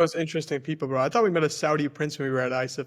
Most interesting people, bro. I thought we met a Saudi prince when we were at ISEF.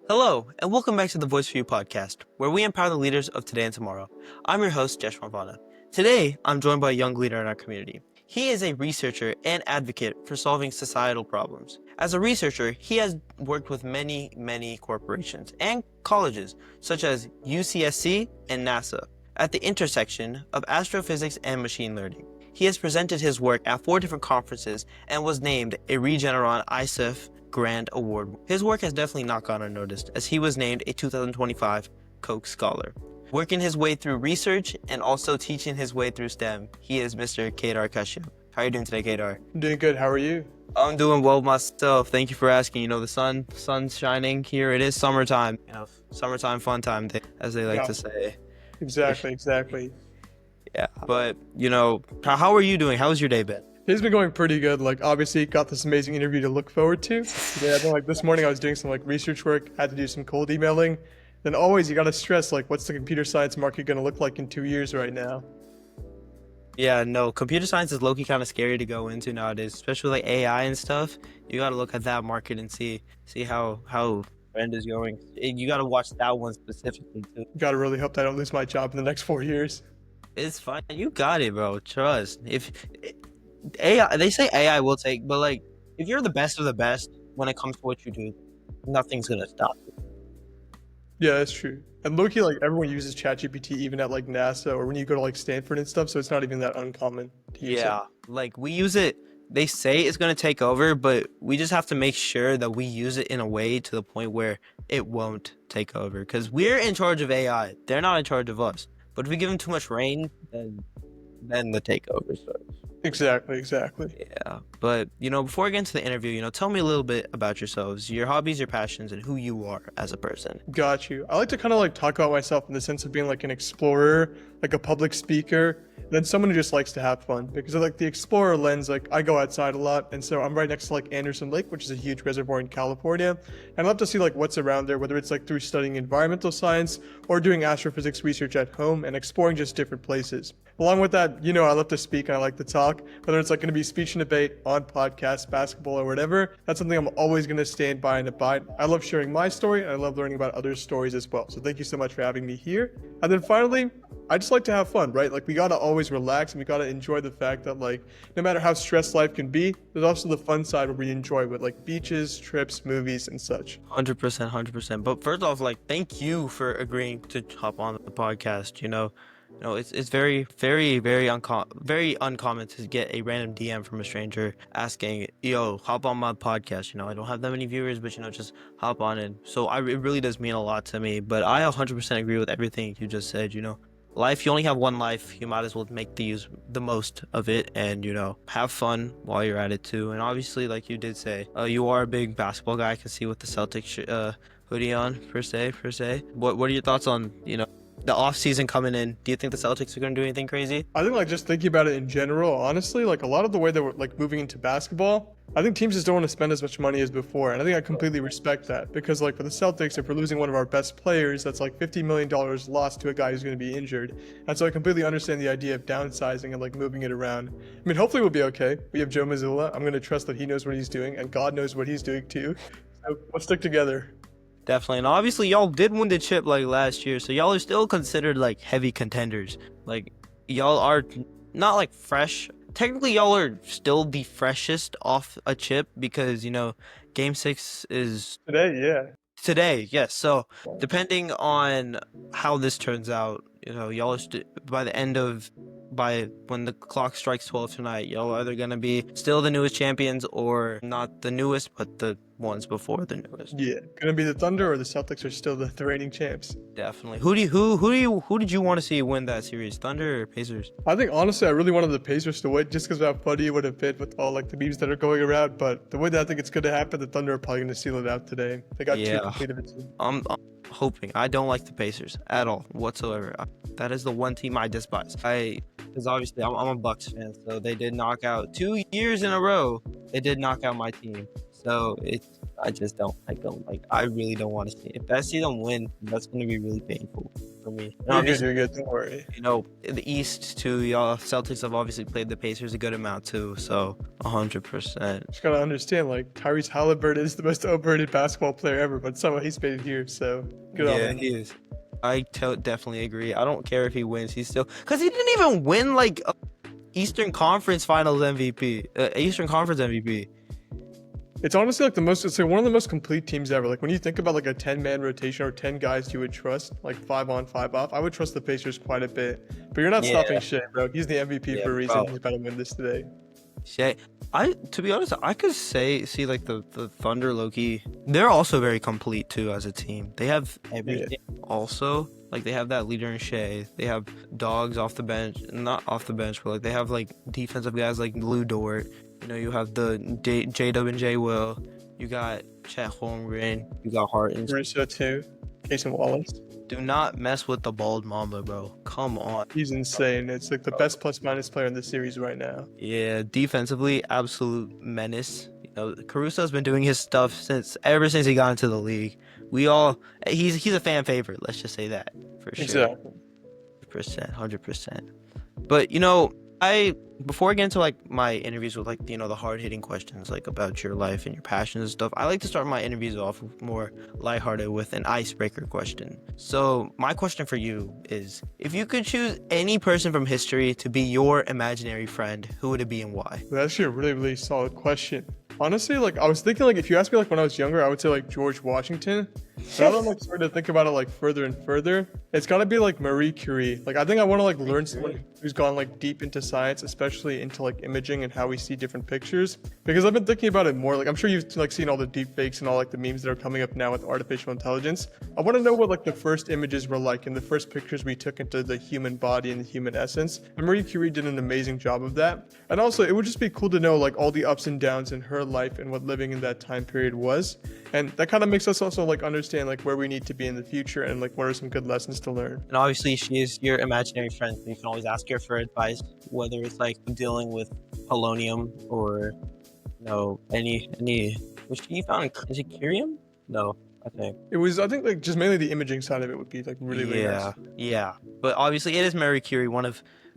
Hello, and welcome back to the Voice for You podcast, where we empower the leaders of today and tomorrow. I'm your host, Jeshwant Vana. Today, I'm joined by a young leader in our community. He is a researcher and advocate for solving societal problems. As a researcher, he has worked with many corporations and colleges, such as UCSC and NASA, at the intersection of astrophysics and machine learning. He has presented his work at 4 different conferences and was named a Regeneron ISEF Grand Award. His work has definitely not gone unnoticed, as he was named a 2025 Coca-Cola Scholar. Working his way through research and also teaching his way through STEM, he is Mr. Khedaar Kashyap. How are you doing today, Khedaar? I'm doing good. How are you? I'm doing well myself. Thank you for asking. The sun's shining here. It is summertime. Summertime fun time, as they like to say. Exactly. Yeah, but how are you doing? How's your day been? It's been going pretty good. Obviously got this amazing interview to look forward to. Today, I think this morning I was doing some research work, had to do some cold emailing. Then always you gotta stress what's the computer science market gonna look like in 2 years right now? Yeah, no, computer science is low-key kind of scary to go into nowadays, especially AI and stuff. You gotta look at that market and see how trend is going. You gotta watch that one specifically too. Gotta really hope that I don't lose my job in the next 4 years. It's fine. You got it, bro. Trust. If AI, they say AI will take, but if you're the best of the best when it comes to what you do, nothing's gonna stop you. Yeah, that's true. And low-key, everyone uses ChatGPT even at NASA or when you go to Stanford and stuff, so it's not even that uncommon to use it. We use it. They say it's gonna take over, but we just have to make sure that we use it in a way to the point where it won't take over. Because we're in charge of AI. They're not in charge of us. But if we give them too much reign, then the takeover starts. Exactly. Yeah, but before I get into the interview, tell me a little bit about yourselves, your hobbies, your passions, and who you are as a person. Got you. I like to kind of talk about myself in the sense of being an explorer, a public speaker, and then someone who just likes to have fun. Because of the explorer lens, I go outside a lot, and so I'm right next to Anderson Lake, which is a huge reservoir in California. And I love to see what's around there, whether it's through studying environmental science or doing astrophysics research at home and exploring just different places. Along with that, I love to speak and I like to talk, whether it's going to be speech and debate on podcasts, basketball, or whatever. That's something I'm always going to stand by and abide. I love sharing my story and I love learning about others' stories as well. So thank you so much for having me here. And then finally, I just like to have fun, right? We got to always relax and we got to enjoy the fact that no matter how stressed life can be, there's also the fun side where we enjoy with beaches, trips, movies, and such. 100%. But first off, thank you for agreeing to hop on the podcast. It's very uncommon to get a random DM from a stranger asking, yo, hop on my podcast. I don't have that many viewers, but just hop on in. So it really does mean a lot to me. But I 100% agree with everything you just said. Life, you only have one life. You might as well make the most of it and have fun while you're at it too. And obviously, like you did say, you are a big basketball guy. I can see with the Celtics hoodie on per se. What are your thoughts on the off season coming in? Do you think the Celtics are going to do anything crazy? I think just thinking about it in general, honestly, a lot of the way that we're moving into basketball, I think teams just don't want to spend as much money as before. And I think I completely respect that because for the Celtics, if we're losing one of our best players, that's $50 million lost to a guy who's going to be injured. And so I completely understand the idea of downsizing and moving it around. I mean, hopefully we'll be okay. We have Joe Mazzulla. I'm going to trust that he knows what he's doing and God knows what he's doing too. So let's stick together. Definitely. And obviously y'all did win the chip last year, so y'all are still considered heavy contenders. Y'all are not fresh. Technically y'all are still the freshest off a chip because game 6 is today, yes. So depending on how this turns out, y'all are by when the clock strikes 12 tonight, y'all are either gonna be still the newest champions or not the newest, but the ones before the newest. Yeah, gonna be the Thunder or the Celtics are still the reigning champs. Definitely. Who did you want to see win that series, Thunder or Pacers? I think honestly, I really wanted the Pacers to win just because of how funny it would have been with all the memes that are going around. But the way that I think it's gonna happen, the Thunder are probably gonna seal it out today. They got too complete of a team. I'm hoping. I don't like the Pacers at all whatsoever. That is the one team I despise. Because obviously I'm a Bucks fan, so they did knock out 2 years in a row. They did knock out my team. So I just don't like them. Like, I really don't want to see. If I see them win, that's going to be really painful for me. And obviously, You're good. Don't worry. in the East too, y'all Celtics have obviously played the Pacers a good amount too. So 100%. Just gotta understand, like Tyrese Halliburton is the most overrated basketball player ever, but somehow he's made it here. So good on Yeah, him. he is. Definitely agree. I don't care if he wins. He's still because he didn't even win like Eastern Conference Finals MVP, Eastern Conference MVP. It's honestly like it's like one of the most complete teams ever. Like when you think about like a 10-man rotation or 10 guys you would trust, like 5 on, 5 off, I would trust the Pacers quite a bit. But you're not stopping shit, bro. He's the MVP for a reason. Bro. He's about to win this today. Shit. To be honest, I could see like the Thunder Loki. They're also very complete too as a team. They have everything. Also, like they have that leader in Shea. They have dogs off the bench, not off the bench, but like they have like defensive guys like Lou Dort. You know, you have the J-Dub and J Will. You got Chet Holmgren. You got Harton. Marissa too. Casey Wallace. Do not mess with the bald mamba, bro. Come on. He's insane. It's like the best plus-minus player in the series right now. Yeah, defensively, absolute menace. You know, Caruso's been doing his stuff ever since he got into the league. He's a fan favorite. Let's just say that for sure. Exactly. 100%. But before I get into like my interviews with like the hard-hitting questions like about your life and your passions and stuff, I like to start my interviews off more lighthearted with an icebreaker question. So my question for you is, if you could choose any person from history to be your imaginary friend, who would it be and why? That's actually a really, really solid question. Honestly, like I was thinking, like if you asked me like when I was younger, I would say like George Washington. But I'm like starting to think about it like further and further. It's gotta be like Marie Curie. Like I think I want to like learn someone who's gone like deep into science, especially into like imaging and how we see different pictures. Because I've been thinking about it more. Like I'm sure you've like seen all the deep fakes and all like the memes that are coming up now with artificial intelligence. I want to know what like the first images were like and the first pictures we took into the human body and the human essence. And Marie Curie did an amazing job of that. And also, it would just be cool to know like all the ups and downs in her life and what living in that time period was. And that kind of makes us also like understand like where we need to be in the future and like what are some good lessons to learn. And obviously, she is your imaginary friend. So you can always ask her for advice, whether it's like dealing with polonium or any. Was she found? Is it curium? No, I think. I think like just mainly the imaging side of it would be like really, really nice. Yeah. But obviously, it is Marie Curie, one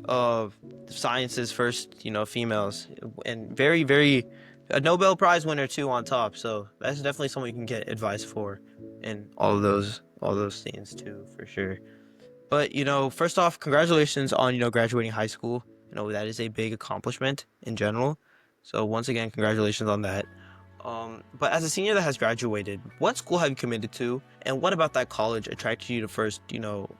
of science's first, females, and very, very a Nobel Prize winner too on top. So that's definitely someone you can get advice for in all those scenes too, for sure. But first off, congratulations on graduating high school. That is a big accomplishment in general. So once again, congratulations on that. But as a senior that has graduated, what school have you committed to, and what about that college attracted you to first,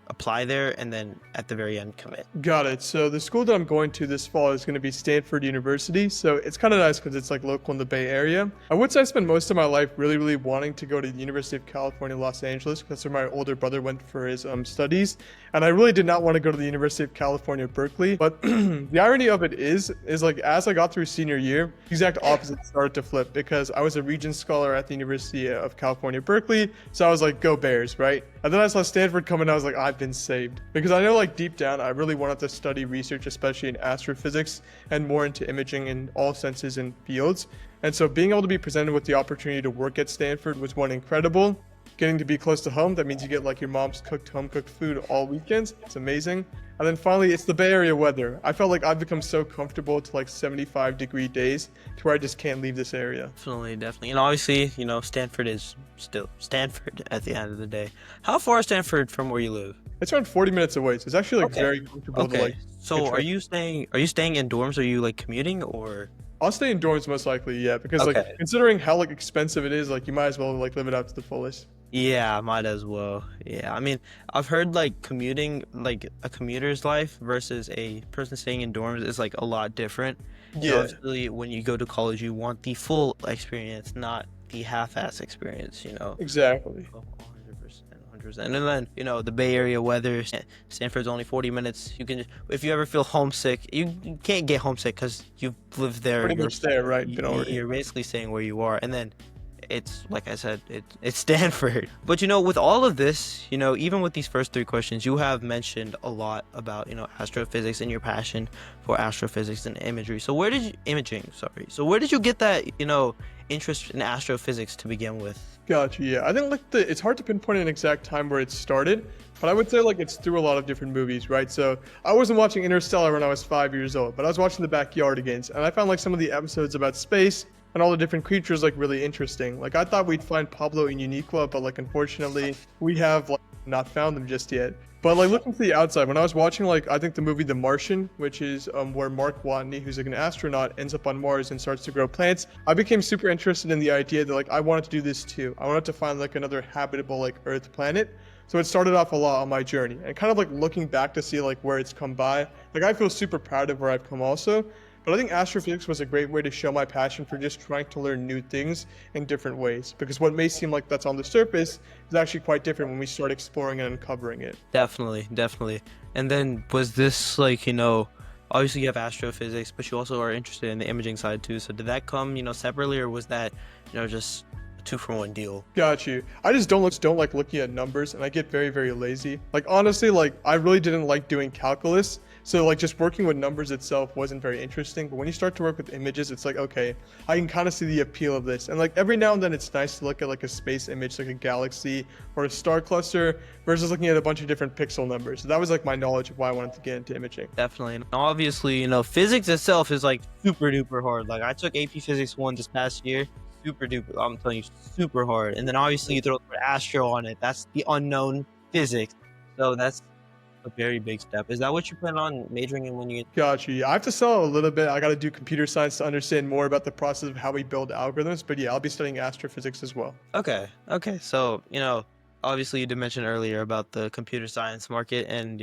apply there and then at the very end commit? Got it. So the school that I'm going to this fall is going to be Stanford University. So it's kind of nice because it's like local in the Bay Area. I would say I spent most of my life really, really wanting to go to the University of California, Los Angeles, because that's where my older brother went for his studies. And I really did not want to go to the University of California, Berkeley. But the irony of it is like as I got through senior year, the exact opposite started to flip because I was a Regents Scholar at the University of California, Berkeley. So I was like, go Bears, right? And then I saw Stanford come in, I was like, I've been saved. Because I know like deep down, I really wanted to study research, especially in astrophysics and more into imaging in all senses and fields. And so being able to be presented with the opportunity to work at Stanford was one incredible. Getting to be close to home, that means you get like your mom's home cooked food all weekends. It's amazing. And then finally, it's the Bay Area weather. I felt like I've become so comfortable to like 75-degree days to where I just can't leave this area. Definitely. And obviously, Stanford is still Stanford at the end of the day. How far is Stanford from where you live? It's around 40 minutes away, so it's actually like very comfortable to like. So are you staying in dorms? Are you like commuting or? I'll stay in dorms most likely, yeah, because like considering how like expensive it is, like you might as well like live it out to the fullest. Yeah, might as well. Yeah, I mean, I've heard like commuting, like a commuter's life versus a person staying in dorms is like a lot different. Yeah. Obviously, when you go to college, you want the full experience, not the half-ass experience. Exactly. 100%. And then the Bay Area weather. Stanford's only 40 minutes. You can, if you ever feel homesick, you can't get homesick because you've lived there. Pretty much there, right? You're basically staying where you are, and then. It's like I said, it's Stanford. But with all of this, even with these first 3 questions, you have mentioned a lot about astrophysics and your passion for astrophysics and imagery. So where did you get that interest in astrophysics to begin with? Gotcha. Yeah, I think like it's hard to pinpoint an exact time where it started, but I would say like it's through a lot of different movies, right? So I wasn't watching Interstellar when I was 5 years old, but I was watching The Backyardigans, and I found like some of the episodes about space and all the different creatures like really interesting. Like I thought we'd find Pablo and Uniqua, but like unfortunately we have like not found them just yet. But like looking to the outside, when I was watching like I think the movie The Martian, which is where Mark Watney, who's like an astronaut, ends up on Mars and starts to grow plants, I became super interested in the idea that like I wanted to do this too. I wanted to find like another habitable like Earth planet. So it started off a lot on my journey, and kind of like looking back to see like where it's come by. Like I feel super proud of where I've come also. But I think astrophysics was a great way to show my passion for just trying to learn new things in different ways. Because what may seem like that's on the surface is actually quite different when we start exploring and uncovering it. Definitely, definitely. And then was this like, obviously you have astrophysics, but you also are interested in the imaging side too. So did that come, separately, or was that, just a 2-for-1 deal? Got you. I just don't like looking at numbers, and I get very, very lazy. Like honestly, like I really didn't like doing calculus. So like just working with numbers itself wasn't very interesting. But when you start to work with images, it's like, okay, I can kind of see the appeal of this. And like every now and then it's nice to look at like a space image, like a galaxy or a star cluster, versus looking at a bunch of different pixel numbers. So that was like my knowledge of why I wanted to get into imaging. Definitely. And obviously, physics itself is like super duper hard. Like I took AP Physics 1 this past year. Super duper, I'm telling you, super hard. And then obviously you throw the word astro on it. That's the unknown physics. So that's a very big step. Is that what you plan on majoring in when you get? Gotcha. Yeah, I have to sell a little bit. I got to do computer science to understand more about the process of how we build algorithms. But yeah, I'll be studying astrophysics as well. Okay. So, obviously you did mention earlier about the computer science market and,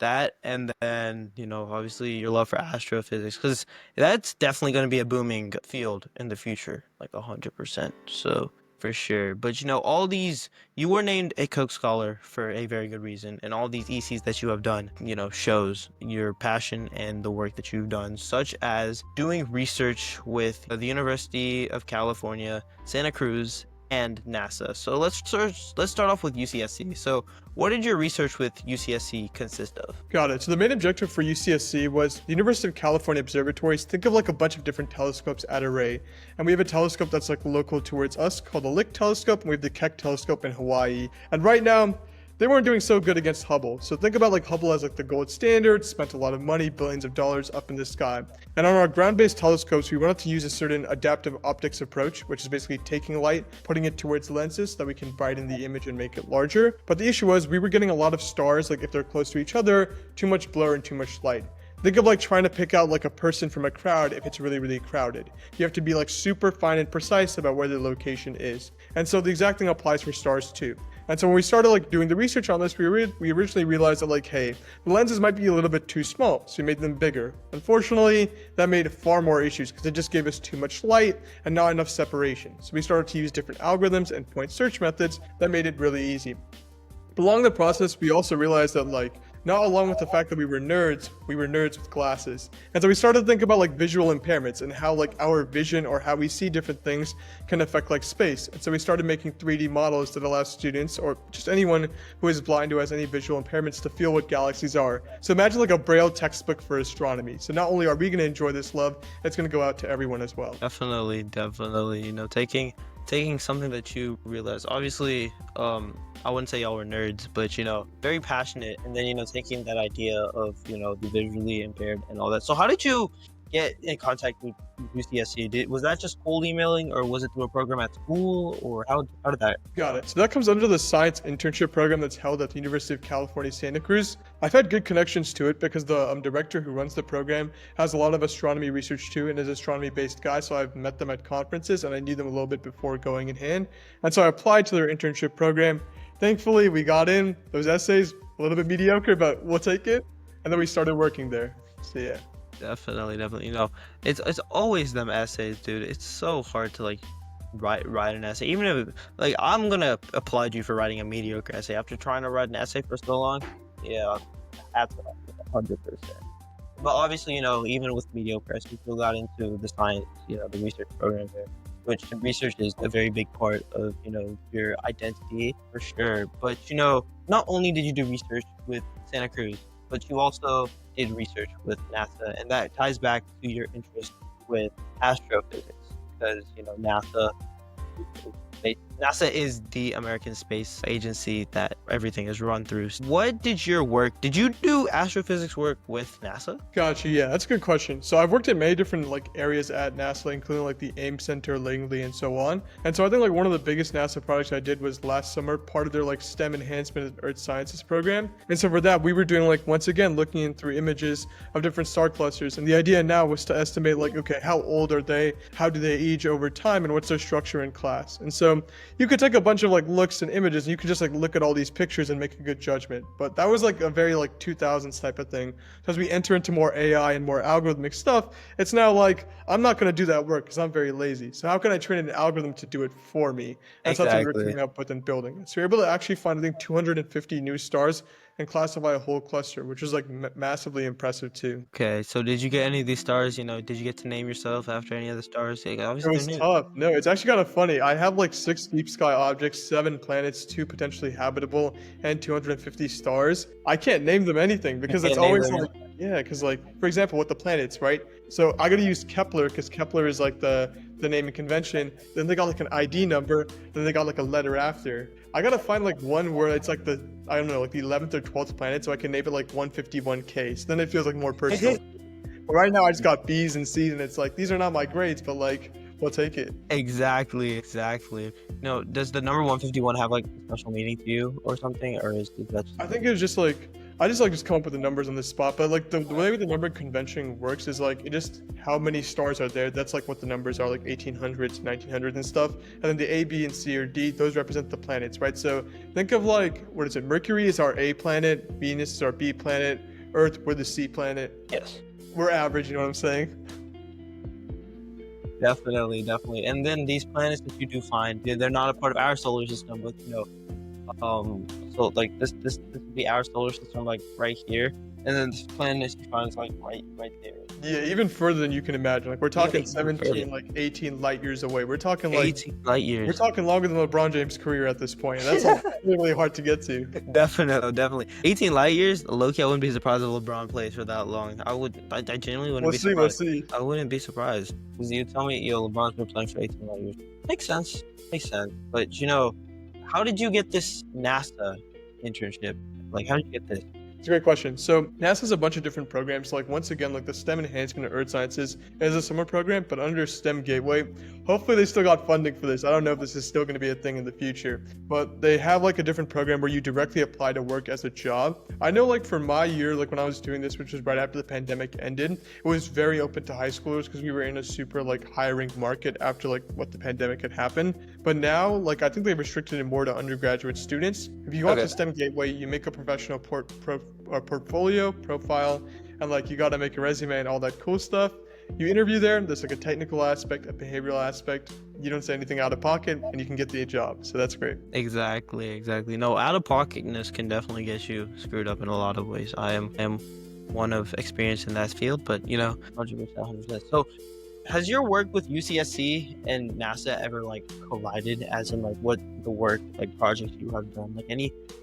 that, and then, obviously your love for astrophysics, because that's definitely going to be a booming field in the future, like 100%. So for sure. But all these, you were named a Coke Scholar for a very good reason, and all these ECs that you have done, shows your passion and the work that you've done, such as doing research with the University of California, Santa Cruz, and NASA. So let's start off with UCSC. So what did your research with UCSC consist of? Got it. So the main objective for UCSC was the University of California observatories. Think of like a bunch of different telescopes at array. And we have a telescope that's like local towards us called the Lick telescope, and we have the Keck telescope in Hawaii. And right now, they weren't doing so good against Hubble. So think about like Hubble as like the gold standard, spent a lot of money, billions of dollars up in the sky. And on our ground-based telescopes, we wanted to use a certain adaptive optics approach, which is basically taking light, putting it towards lenses so that we can brighten the image and make it larger. But the issue was we were getting a lot of stars, like if they're close to each other, too much blur and too much light. Think of like trying to pick out like a person from a crowd if it's really, really crowded. You have to be like super fine and precise about where the location is. And so the exact thing applies for stars too. And so when we started like doing the research on this, we originally realized that like, hey, the lenses might be a little bit too small, so we made them bigger. Unfortunately, that made far more issues because it just gave us too much light and not enough separation. So we started to use different algorithms and point search methods that made it really easy. But along the process, we also realized that like, not along with the fact that we were nerds with glasses. And so we started to think about like visual impairments and how like our vision or how we see different things can affect like space. And so we started making 3D models that allow students or just anyone who is blind who has any visual impairments to feel what galaxies are. So imagine like a Braille textbook for astronomy. So not only are we going to enjoy this love, it's going to go out to everyone as well. Definitely. Taking something that you realize, obviously, I wouldn't say y'all were nerds, but very passionate, and then taking that idea of the visually impaired and all that. So how did you get in contact with UCSC? Was that just cold emailing, or was it through a program at school, or how did that? Got it. So that comes under the science internship program that's held at the University of California, Santa Cruz. I've had good connections to it because the director who runs the program has a lot of astronomy research too, and is an astronomy-based guy. So I've met them at conferences, and I knew them a little bit before going in hand. And so I applied to their internship program. Thankfully, we got in. Those essays a little bit mediocre, but we'll take it. And then we started working there. So yeah. Definitely. It's always them essays, dude. It's so hard to like write an essay. Even if like I'm gonna applaud you for writing a mediocre essay after trying to write an essay for so long. Yeah, that's 100%. But obviously, even with mediocre essays, you still got into the science, the research program there, which research is a very big part of your identity for sure. But not only did you do research with Santa Cruz, but you also did research with NASA, and that ties back to your interest with astrophysics. because NASA is the American space agency that everything is run through. Did you do astrophysics work with NASA? Gotcha. Yeah, that's a good question. So I've worked at many different like areas at NASA, including like the AIM Center, Langley, and so on. And so I think like one of the biggest NASA projects I did was last summer, part of their like STEM enhancement of Earth Sciences program. And so for that, we were doing like once again looking in through images of different star clusters. And the idea now was to estimate like, okay, how old are they? How do they age over time? And what's their structure in class? And so you could take a bunch of like looks and images and you could just like look at all these pictures and make a good judgment. But that was like a very like 2000s type of thing. So as we enter into more AI and more algorithmic stuff, it's now like, I'm not going to do that work because I'm very lazy. So how can I train an algorithm to do it for me? That's what we're coming up with and building. So we're able to actually find, I think, 250 new stars and classify a whole cluster, which is like massively impressive too. Okay, so did you get any of these stars? Did you get to name yourself after any of the stars? Like, It obviously was they're new. tough. No, it's actually kind of funny. I have like 6 deep sky objects, 7 planets, 2 potentially habitable, and 250 stars. I can't name them anything because it's always like, yeah, because like, for example, with the planets, right? So I got to use Kepler because Kepler is like the naming convention. Then they got like an ID number. Then they got like a letter after. I got to find like one where it's like the 11th or 12th planet so I can name it like 151K. So then it feels like more personal. But right now I just got B's and C's and it's like, these are not my grades, but like, we'll take it. Exactly. No, does the number 151 have like a special meaning to you or something, or is that just... I think it was just like, I just come up with the numbers on the spot, but like the way the number convention works is like, it just how many stars are there. That's like what the numbers are, like 1800s, 1900s and stuff. And then the A, B, and C or D, those represent the planets, right? So think of like, what is it? Mercury is our A planet, Venus is our B planet, Earth, we're the C planet. Yes. We're average, you know what I'm saying? Definitely. And then these planets that you do find, they're not a part of our solar system, but so like this would be our solar system, like right here, and then this planet you find is like right there. Yeah, even further than you can imagine. Like we're talking 17, like 18 light years away. We're talking like 18 light years. We're talking longer than LeBron James' career at this point. And that's like, really hard to get to. Definitely. 18 light years. Low-key, I wouldn't be surprised if LeBron plays for that long. I genuinely wouldn't be surprised. We'll see. I wouldn't be surprised. Because you tell me, LeBron's been playing for 18 light years. Makes sense. But how did you get this NASA internship? Like, how did you get this? It's a great question. So NASA has a bunch of different programs. Like once again, like the STEM enhancement of Earth Sciences is a summer program, but under STEM Gateway, hopefully they still got funding for this. I don't know if this is still going to be a thing in the future, but they have like a different program where you directly apply to work as a job. I know like for my year, like when I was doing this, which was right after the pandemic ended, it was very open to high schoolers because we were in a super like hiring market after like what the pandemic had happened. But now, like I think they restricted it more to undergraduate students. If you go out to STEM Gateway, you make a professional portfolio profile, and like you got to make a resume and all that cool stuff. You interview there, there's like a technical aspect, a behavioral aspect. You don't say anything out of pocket and you can get the job. So that's great. Exactly. No, out of pocketness can definitely get you screwed up in a lot of ways. I am one of experience in that field, but 100%. So has your work with UCSC and NASA ever like collided, as in like what the work like projects you have done, like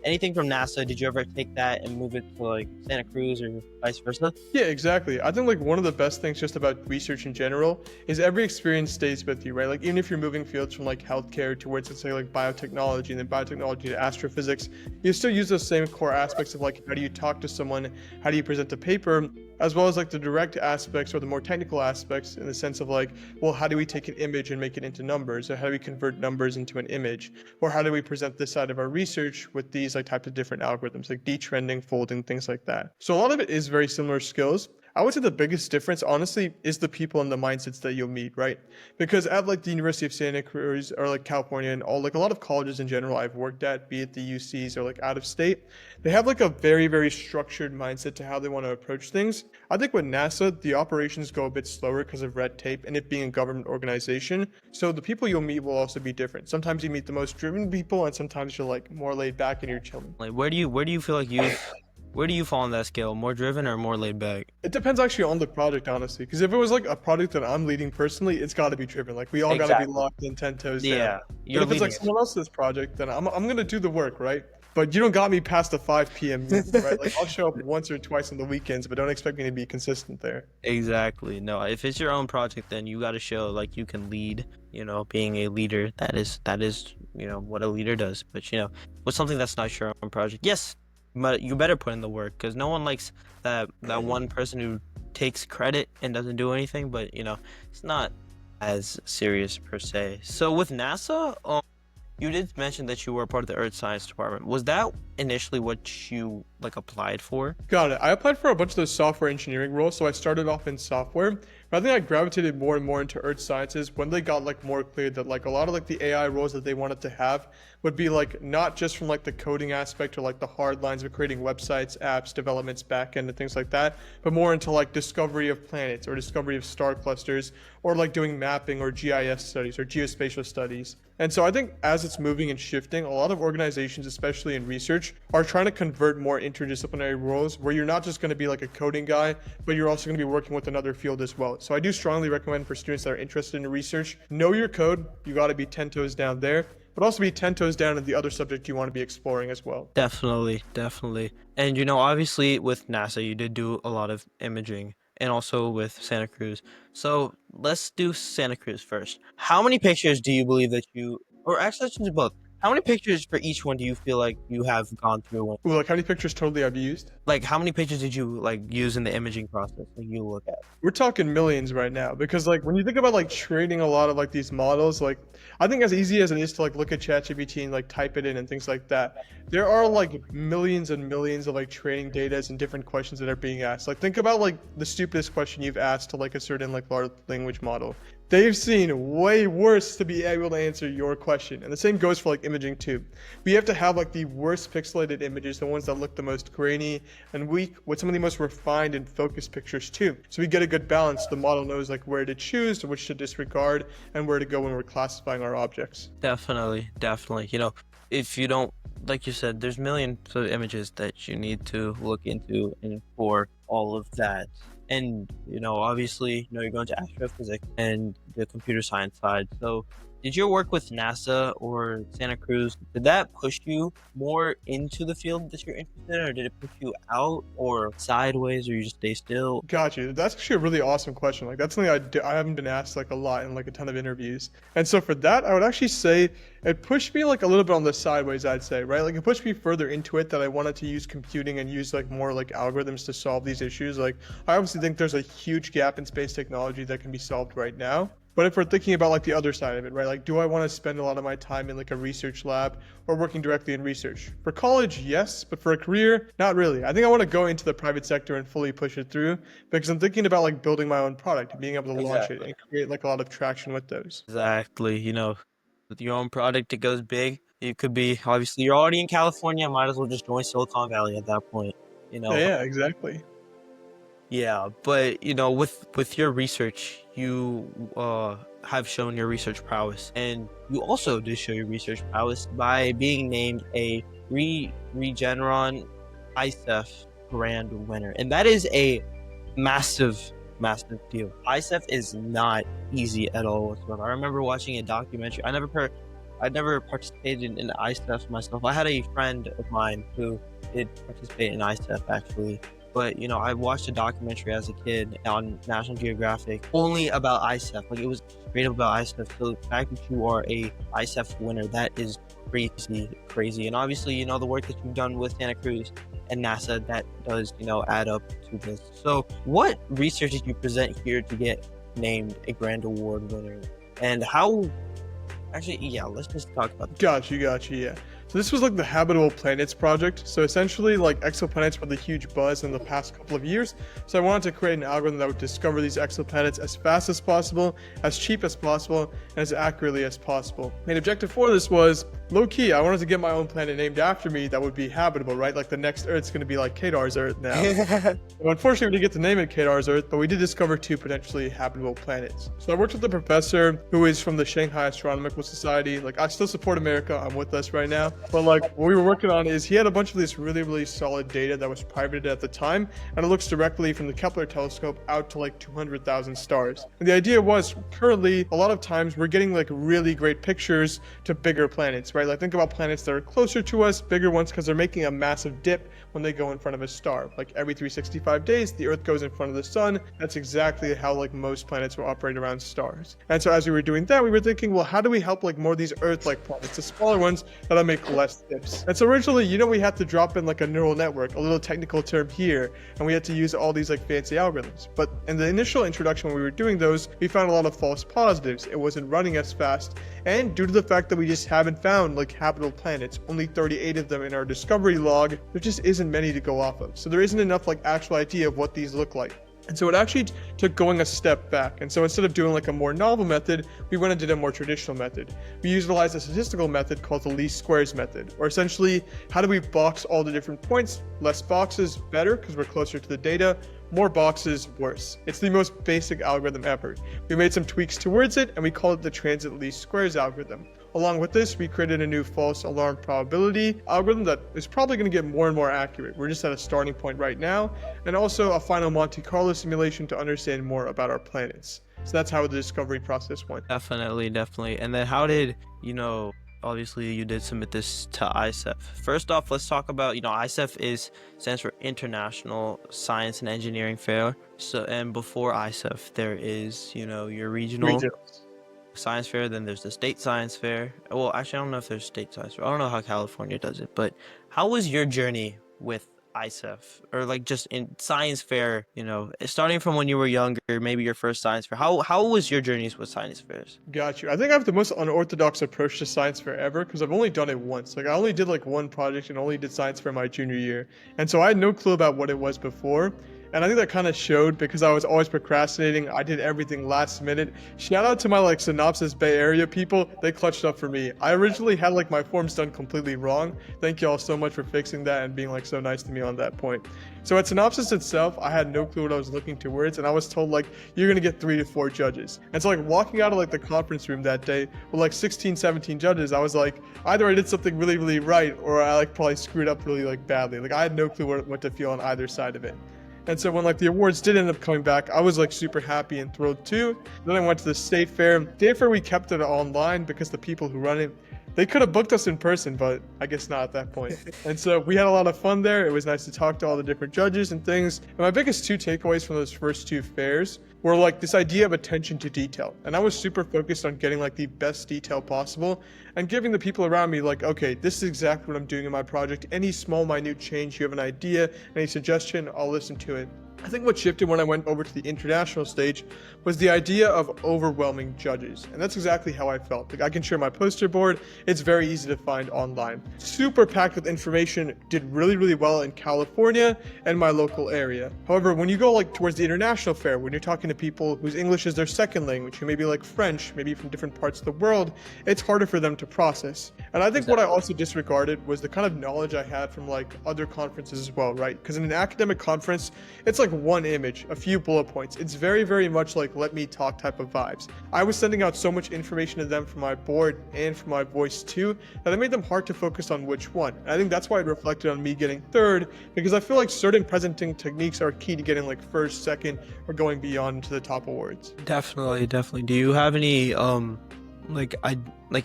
anything from NASA, did you ever take that and move it to like Santa Cruz or vice versa? Yeah, exactly. I think like one of the best things just about research in general is every experience stays with you, right? Like even if you're moving fields from like healthcare towards, let's say, like biotechnology, and then biotechnology to astrophysics, you still use those same core aspects of like how do you talk to someone, how do you present a paper, as well as like the direct aspects or the more technical aspects in the sense of like, well, how do we take an image and make it into numbers? Or how do we convert numbers into an image? Or how do we present this side of our research with these like types of different algorithms, like detrending, folding, things like that. So a lot of it is very similar skills. I would say the biggest difference, honestly, is the people and the mindsets that you'll meet, right? Because at like the University of Santa Cruz or like California and all, like a lot of colleges in general I've worked at, be it the UCs or like out of state, they have like a very, very structured mindset to how they want to approach things. I think with NASA, the operations go a bit slower because of red tape and it being a government organization. So the people you'll meet will also be different. Sometimes you meet the most driven people and sometimes you're like more laid back and you're chilling. Like where do you feel like where do you fall on that scale? More driven or more laid back? It depends actually on the project, honestly. Because if it was like a project that I'm leading personally, it's got to be driven. Like we all got to be locked in 10 toes down. Yeah. But if it's like someone else's project, then I'm going to do the work, right? but you don't got me past the 5 p.m. meeting, right? Like I'll show up once or twice on the weekends, but don't expect me to be consistent there. Exactly. No, if it's your own project, then you got to show like you can lead, being a leader. That is, what a leader does. But, with something that's not your own project, yes, but you better put in the work because no one likes that one person who takes credit and doesn't do anything, but, it's not as serious per se. So with NASA, you did mention that you were a part of the Earth Science department. Was that initially what you like applied for? Got it. I applied for a bunch of those software engineering roles, so I started off in software. But I think I gravitated more and more into earth sciences when they got like more clear that like a lot of like the AI roles that they wanted to have would be like not just from like the coding aspect or like the hard lines of creating websites, apps, developments, backend, and things like that, but more into like discovery of planets or discovery of star clusters or like doing mapping or GIS studies or geospatial studies. And so I think as it's moving and shifting, a lot of organizations, especially in research, are trying to convert more interdisciplinary roles where you're not just going to be like a coding guy, but you're also going to be working with another field as well. So I do strongly recommend for students that are interested in research, know your code. You got to be 10 toes down there, but also be 10 toes down in the other subject you want to be exploring as well. Definitely, definitely. And obviously with NASA, you did do a lot of imaging and also with Santa Cruz. So let's do Santa Cruz first. How many pictures do you believe that or actually let's do both. How many pictures for each one do you feel like you have gone through? Ooh, like how many pictures totally I've used? Like how many pictures did you like use in the imaging process that you look at? We're talking millions right now because like when you think about like training a lot of like these models, like I think as easy as it is to like look at ChatGPT and like type it in and things like that, there are like millions and millions of like training data and different questions that are being asked. Like think about like the stupidest question you've asked to like a certain like large language model. They've seen way worse to be able to answer your question. And the same goes for like imaging too. We have to have like the worst pixelated images, the ones that look the most grainy and weak, with some of the most refined and focused pictures too. So we get a good balance. The model knows like where to choose, which to disregard, and where to go when we're classifying our objects. Definitely, definitely. If you don't, like you said, there's millions of images that you need to look into and for all of that. And, obviously, you're going to astrophysics and the computer science side. So did your work with NASA or Santa Cruz, did that push you more into the field that you're interested in, or did it push you out or sideways, or you just stay still? Got you. That's actually a really awesome question. Like that's something I haven't been asked like a lot in like a ton of interviews. And so for that, I would actually say it pushed me like a little bit on the sideways, I'd say, right? Like it pushed me further into it that I wanted to use computing and use like more like algorithms to solve these issues. Like I obviously think there's a huge gap in space technology that can be solved right now. But if we're thinking about like the other side of it, right? Like, do I want to spend a lot of my time in like a research lab or working directly in research? For college, yes, but for a career, not really. I think I want to go into the private sector and fully push it through because I'm thinking about like building my own product and being able to launch it and create like a lot of traction with those. Exactly. With your own product, it goes big. You could be, obviously, you're already in California, might as well just join Silicon Valley at that point, Yeah, exactly. Yeah, but with your research, you have shown your research prowess, and you also did show your research prowess by being named a Regeneron ISEF Grand Winner, and that is a massive, massive deal. ISEF is not easy at all whatsoever. I remember watching a documentary. I never participated in ISEF myself. I had a friend of mine who did participate in ISEF actually. But, I watched a documentary as a kid on National Geographic only about ISEF. Like, it was straight up about ISEF. So the fact that you are a ISEF winner, that is crazy. And obviously, the work that you've done with Santa Cruz and NASA, that does, add up to this. So what research did you present here to get named a Grand Award winner? And how... Actually, yeah, let's just talk about that. Got you, yeah. So this was like the Habitable Planets project. So essentially like exoplanets were the huge buzz in the past couple of years. So I wanted to create an algorithm that would discover these exoplanets as fast as possible, as cheap as possible, and as accurately as possible. And objective for this was low key. I wanted to get my own planet named after me that would be habitable, right? Like the next Earth's going to be like Khedaar's Earth now. Well, unfortunately, we didn't get to name it Khedaar's Earth, but we did discover 2 potentially habitable planets. So I worked with a professor who is from the Shanghai Astronomical Society. Like I still support America. I'm with us right now. But like what we were working on is he had a bunch of this really, really solid data that was privated at the time, and it looks directly from the Kepler telescope out to like 200,000 stars. And the idea was currently a lot of times we're getting like really great pictures to bigger planets, right? right? Like think about planets that are closer to us, bigger ones, because they're making a massive dip when they go in front of a star. Like every 365 days, the Earth goes in front of the sun. That's exactly how like most planets will operate around stars. And so as we were doing that, we were thinking, well, how do we help like more of these Earth-like planets, the smaller ones that'll make less dips? And so originally, we had to drop in like a neural network, a little technical term here, and we had to use all these like fancy algorithms. But in the initial introduction when we were doing those, we found a lot of false positives. It wasn't running as fast, and due to the fact that we just haven't found like habitable planets, only 38 of them in our discovery log, there just isn't many to go off of. So there isn't enough like actual idea of what these look like. And so it actually took going a step back. And so instead of doing like a more novel method, we went and did a more traditional method. We utilized a statistical method called the least squares method, or essentially, how do we box all the different points? Less boxes, better, because we're closer to the data. More boxes, worse. It's the most basic algorithm ever. We made some tweaks towards it, and we call it the transit least squares algorithm. Along with this, we created a new false alarm probability algorithm that is probably going to get more and more accurate. We're just at a starting point right now, and also a final Monte Carlo simulation to understand more about our planets. So that's how the discovery process went. Definitely. And then how did, obviously you did submit this to ISEF. First off, let's talk about, ISEF stands for International Science and Engineering Fair. So, and before ISEF, there is, your regional science fair, then there's the state science fair. Well, actually, I don't know if there's state science fair. I don't know how California does it, but how was your journey with ISEF, or like just in science fair, starting from when you were younger, maybe your first science fair? How was your journeys with science fairs? Got you. I think I have the most unorthodox approach to science fair ever, because I've only done it once. Like I only did like one project and only did science fair my junior year. And so I had no clue about what it was before. And I think that kind of showed because I was always procrastinating. I did everything last minute. Shout out to my like Synopsis Bay Area people. They clutched up for me. I originally had like my forms done completely wrong. Thank you all so much for fixing that and being like so nice to me on that point. So at Synopsis itself, I had no clue what I was looking towards, and I was told like, you're gonna get 3 to 4 judges. And so like walking out of like the conference room that day with like 16, 17 judges, I was like, either I did something really, really right, or I like probably screwed up really like badly. Like I had no clue what to feel on either side of it. And so when like the awards did end up coming back, I was like super happy and thrilled too. Then I went to the state fair. State fair, we kept it online because the people who run it, they could have booked us in person, but I guess not at that point. And so we had a lot of fun there. It was nice to talk to all the different judges and things. And my biggest 2 takeaways from those first 2 fairs were like this idea of attention to detail. And I was super focused on getting like the best detail possible and giving the people around me like, okay, this is exactly what I'm doing in my project. Any small, minute change, you have an idea, any suggestion, I'll listen to it. I think what shifted when I went over to the international stage was the idea of overwhelming judges. And that's exactly how I felt. Like I can share my poster board. It's very easy to find online. Super packed with information, did really, really well in California and my local area. However, when you go like towards the international fair, when you're talking to people whose English is their second language, who maybe like French, maybe from different parts of the world, it's harder for them to process. And I think what I also disregarded was the kind of knowledge I had from like other conferences as well, right? Because in an academic conference, it's like one image, a few bullet points. It's very, very much like let me talk type of vibes. I was sending out so much information to them from my board and from my voice too, that it made them hard to focus on which one. And I think that's why it reflected on me getting third, because I feel like certain presenting techniques are key to getting like first, second, or going beyond to the top awards. Definitely. Do you have any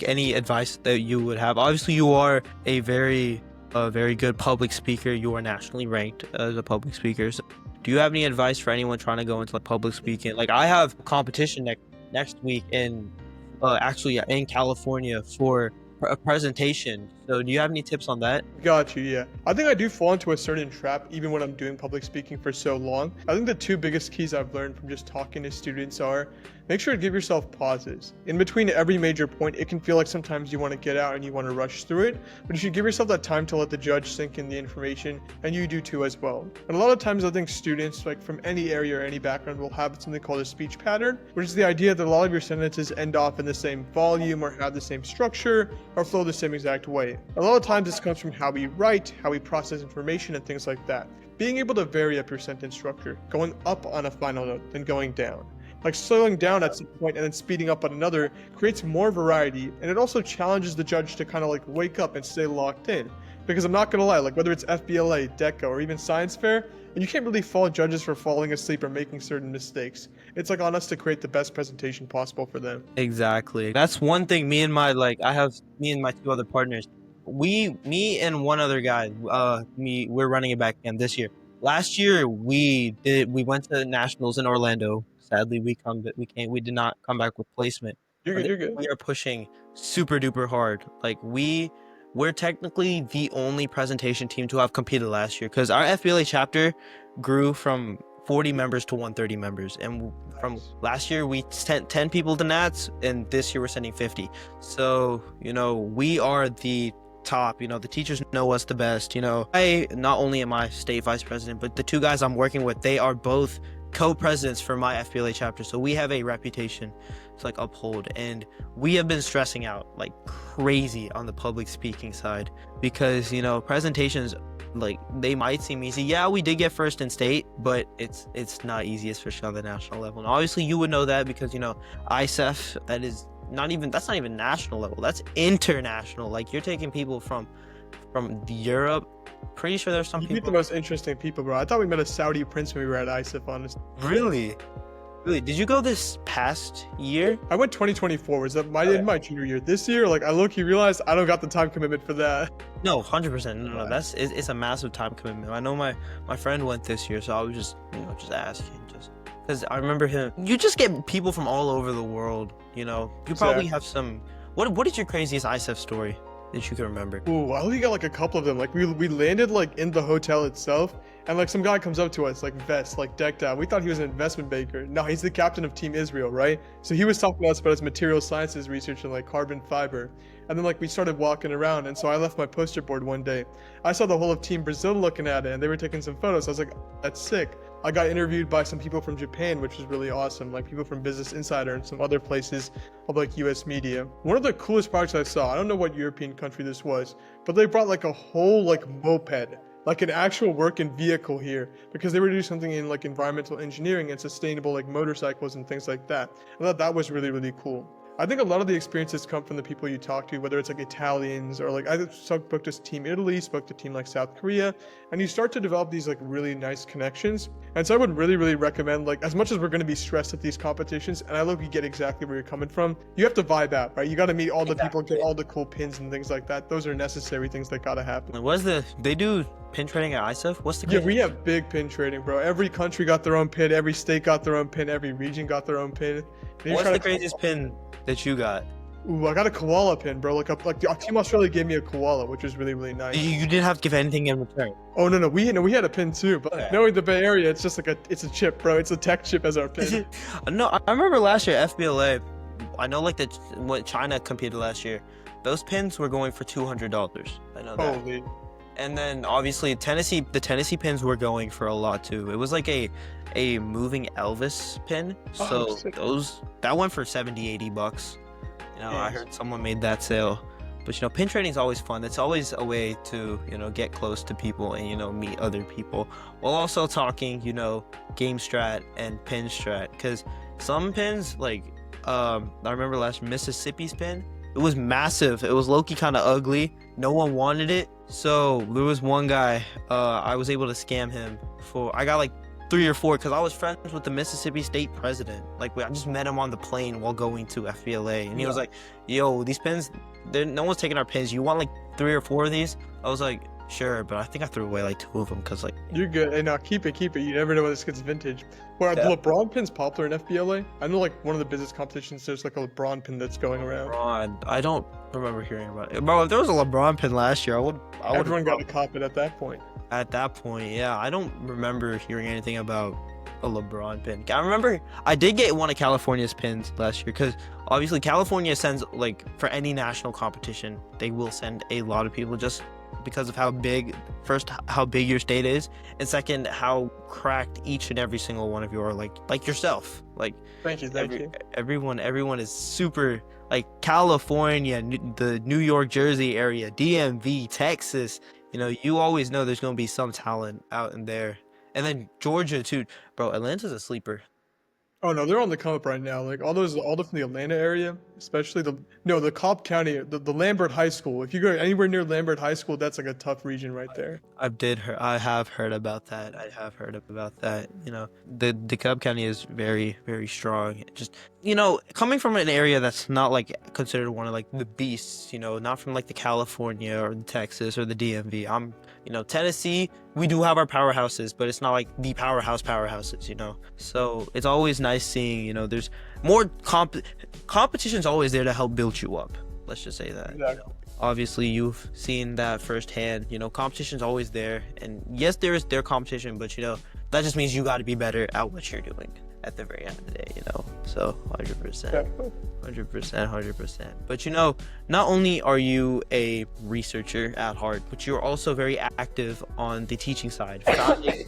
any advice that you would have? Obviously, you are a very good public speaker. You are nationally ranked as a public speaker. So do you have any advice for anyone trying to go into like public speaking? Like I have competition next week in California for a presentation. So do you have any tips on that? Got you, yeah. I think I do fall into a certain trap even when I'm doing public speaking for so long. I think the 2 biggest keys I've learned from just talking to students are make sure to give yourself pauses. In between every major point, it can feel like sometimes you want to get out and you want to rush through it, but you should give yourself that time to let the judge sink in the information, and you do too as well. And a lot of times I think students like from any area or any background will have something called a speech pattern, which is the idea that a lot of your sentences end off in the same volume or have the same structure or flow the same exact way. A lot of times this comes from how we write, how we process information, and things like that. Being able to vary up your sentence structure, going up on a final note, then going down. Like slowing down at some point and then speeding up on another creates more variety, and it also challenges the judge to kind of like wake up and stay locked in. Because I'm not gonna lie, like whether it's FBLA, DECA, or even science fair, And you can't really fault judges for falling asleep or making certain mistakes. It's like on us to create the best presentation possible for them. Exactly. That's one thing me and my I have me and my two other partners. Me and one other guy, we're running it back again this year. Last year we went to nationals in Orlando. Sadly, we did not come back with placement. You're But good, you're good. we are pushing super duper hard. Like we're technically the only presentation team to have competed last year because our FBLA chapter grew from 40 members to 130 members, and from last year we sent 10 people to Nats, and this year we're sending 50. So we are the top. The teachers know us the best. I not only am I state vice president, but the two guys I'm working with, they are both co-presidents for my FBLA chapter, so we have a reputation to uphold, and we have been stressing out like crazy on the public speaking side because presentations, they might seem easy. Yeah, we did get first in state, but it's not easy, especially on the national level. And obviously you would know that because ISEF, that's not even national level, that's international. Like, you're taking people from Europe. Pretty sure there's some You people. meet the most interesting people, bro. I thought we met a Saudi prince when we were at ISEF, honestly. Really did you go this past year? I went 2024. Was that in my junior year? This year, I low-key realized I don't got the time commitment for that. No, 100%. No, it's a massive time commitment. I know my friend went this year, so I was just asking, just because I remember him. You just get people from all over the world. You probably have some. What is your craziest ISEF story that you can remember? Ooh, I only got a couple of them. We landed in the hotel itself, and some guy comes up to us vest, decked out. We thought he was an investment banker. No, he's the captain of Team Israel, right? So he was talking to us about his material sciences research and carbon fiber. And then we started walking around, and so I left my poster board one day. I saw the whole of Team Brazil looking at it, and they were taking some photos. I was like, that's sick. I got interviewed by some people from Japan, which was really awesome, people from Business Insider and some other places of US media. One of the coolest projects I saw, I don't know what European country this was, but they brought a whole moped, an actual working vehicle here, because they were doing something in environmental engineering and sustainable motorcycles and things like that. I thought that was really, really cool. I think a lot of the experiences come from the people you talk to, whether it's Italians or I spoke to Team Italy, spoke to Team South Korea, and you start to develop these really nice connections. And so I would really, really recommend, as much as we're going to be stressed at these competitions, and I love you get exactly where you're coming from, you have to vibe out, right? You got to meet all the people, get all the cool pins and things like that. Those are necessary things that got to happen. They do pin trading at ISEF? What's the Yeah, we have big pin trading, bro. Every country got their own pin, every state got their own pin, every region got their own pin. What's the craziest pin that you got? Ooh, I got a koala pin, bro. Team Australia gave me a koala, which was really, really nice. You didn't have to give anything in return. Oh no, we had a pin too, but knowing the Bay Area, it's just it's a chip, bro. It's a tech chip as our pin. No, I remember last year FBLA. I know what China competed last year. Those pins were going for $200. I know that. Holy. And then obviously the Tennessee pins were going for a lot too. It was a moving Elvis pin. So that went for $70-$80. I heard someone made that sale. But pin trading is always fun. It's always a way to get close to people and meet other people while also talking game strat and pin strat, because some pins I remember last Mississippi's pin, it was massive. It was low-key kind of ugly. No one wanted it. So there was one guy, I was able to scam him I got 3 or 4 because I was friends with the Mississippi State president. I just met him on the plane while going to FBLA, and he was like, "Yo, these pins, no one's taking our pins. You want 3 or 4 of these?" I was like, "Sure," but I think I threw away 2 of them because You're good. Hey, now keep it. You never know when this gets vintage. Where the LeBron pin's popular in FBLA? I know one of the business competitions, there's a LeBron pin that's going around. LeBron, I don't remember hearing about it. Bro, if there was a LeBron pin last year, I would. Everyone got a cop it at that point. At that point, yeah, I don't remember hearing anything about a LeBron pin. I remember I did get one of California's pins last year because obviously California sends for any national competition, they will send a lot of people just because of how big your state is, and second, how cracked each and every single one of you are, like yourself. Thank you. Everyone is super, California, the New York, Jersey area, DMV, Texas. You always know there's gonna be some talent out in there. And then Georgia too, bro. Atlanta's a sleeper. Oh no, they're on the come up right now. Like all from the Atlanta area, especially the Cobb County, the Lambert High School. If you go anywhere near Lambert High School, that's like a tough region right there. I have heard about that. You know, the DeKalb County is very, very strong. Just, you know, coming from an area that's not like considered one of like the beasts, you know, not from like the California or the Texas or the DMV. You know, Tennessee, we do have our powerhouses, but it's not like the powerhouses, you know. So it's always nice seeing, you know, there's more competition's always there to help build you up. Let's just say that. Exactly. You know? Obviously, you've seen that firsthand. You know, competition's always there, and yes, there is their competition, but you know, that just means you got to be better at what you're doing at the very end of the day. You know, so 100%. 100%. But you know, not only are you a researcher at heart, but you're also very active on the teaching side, founding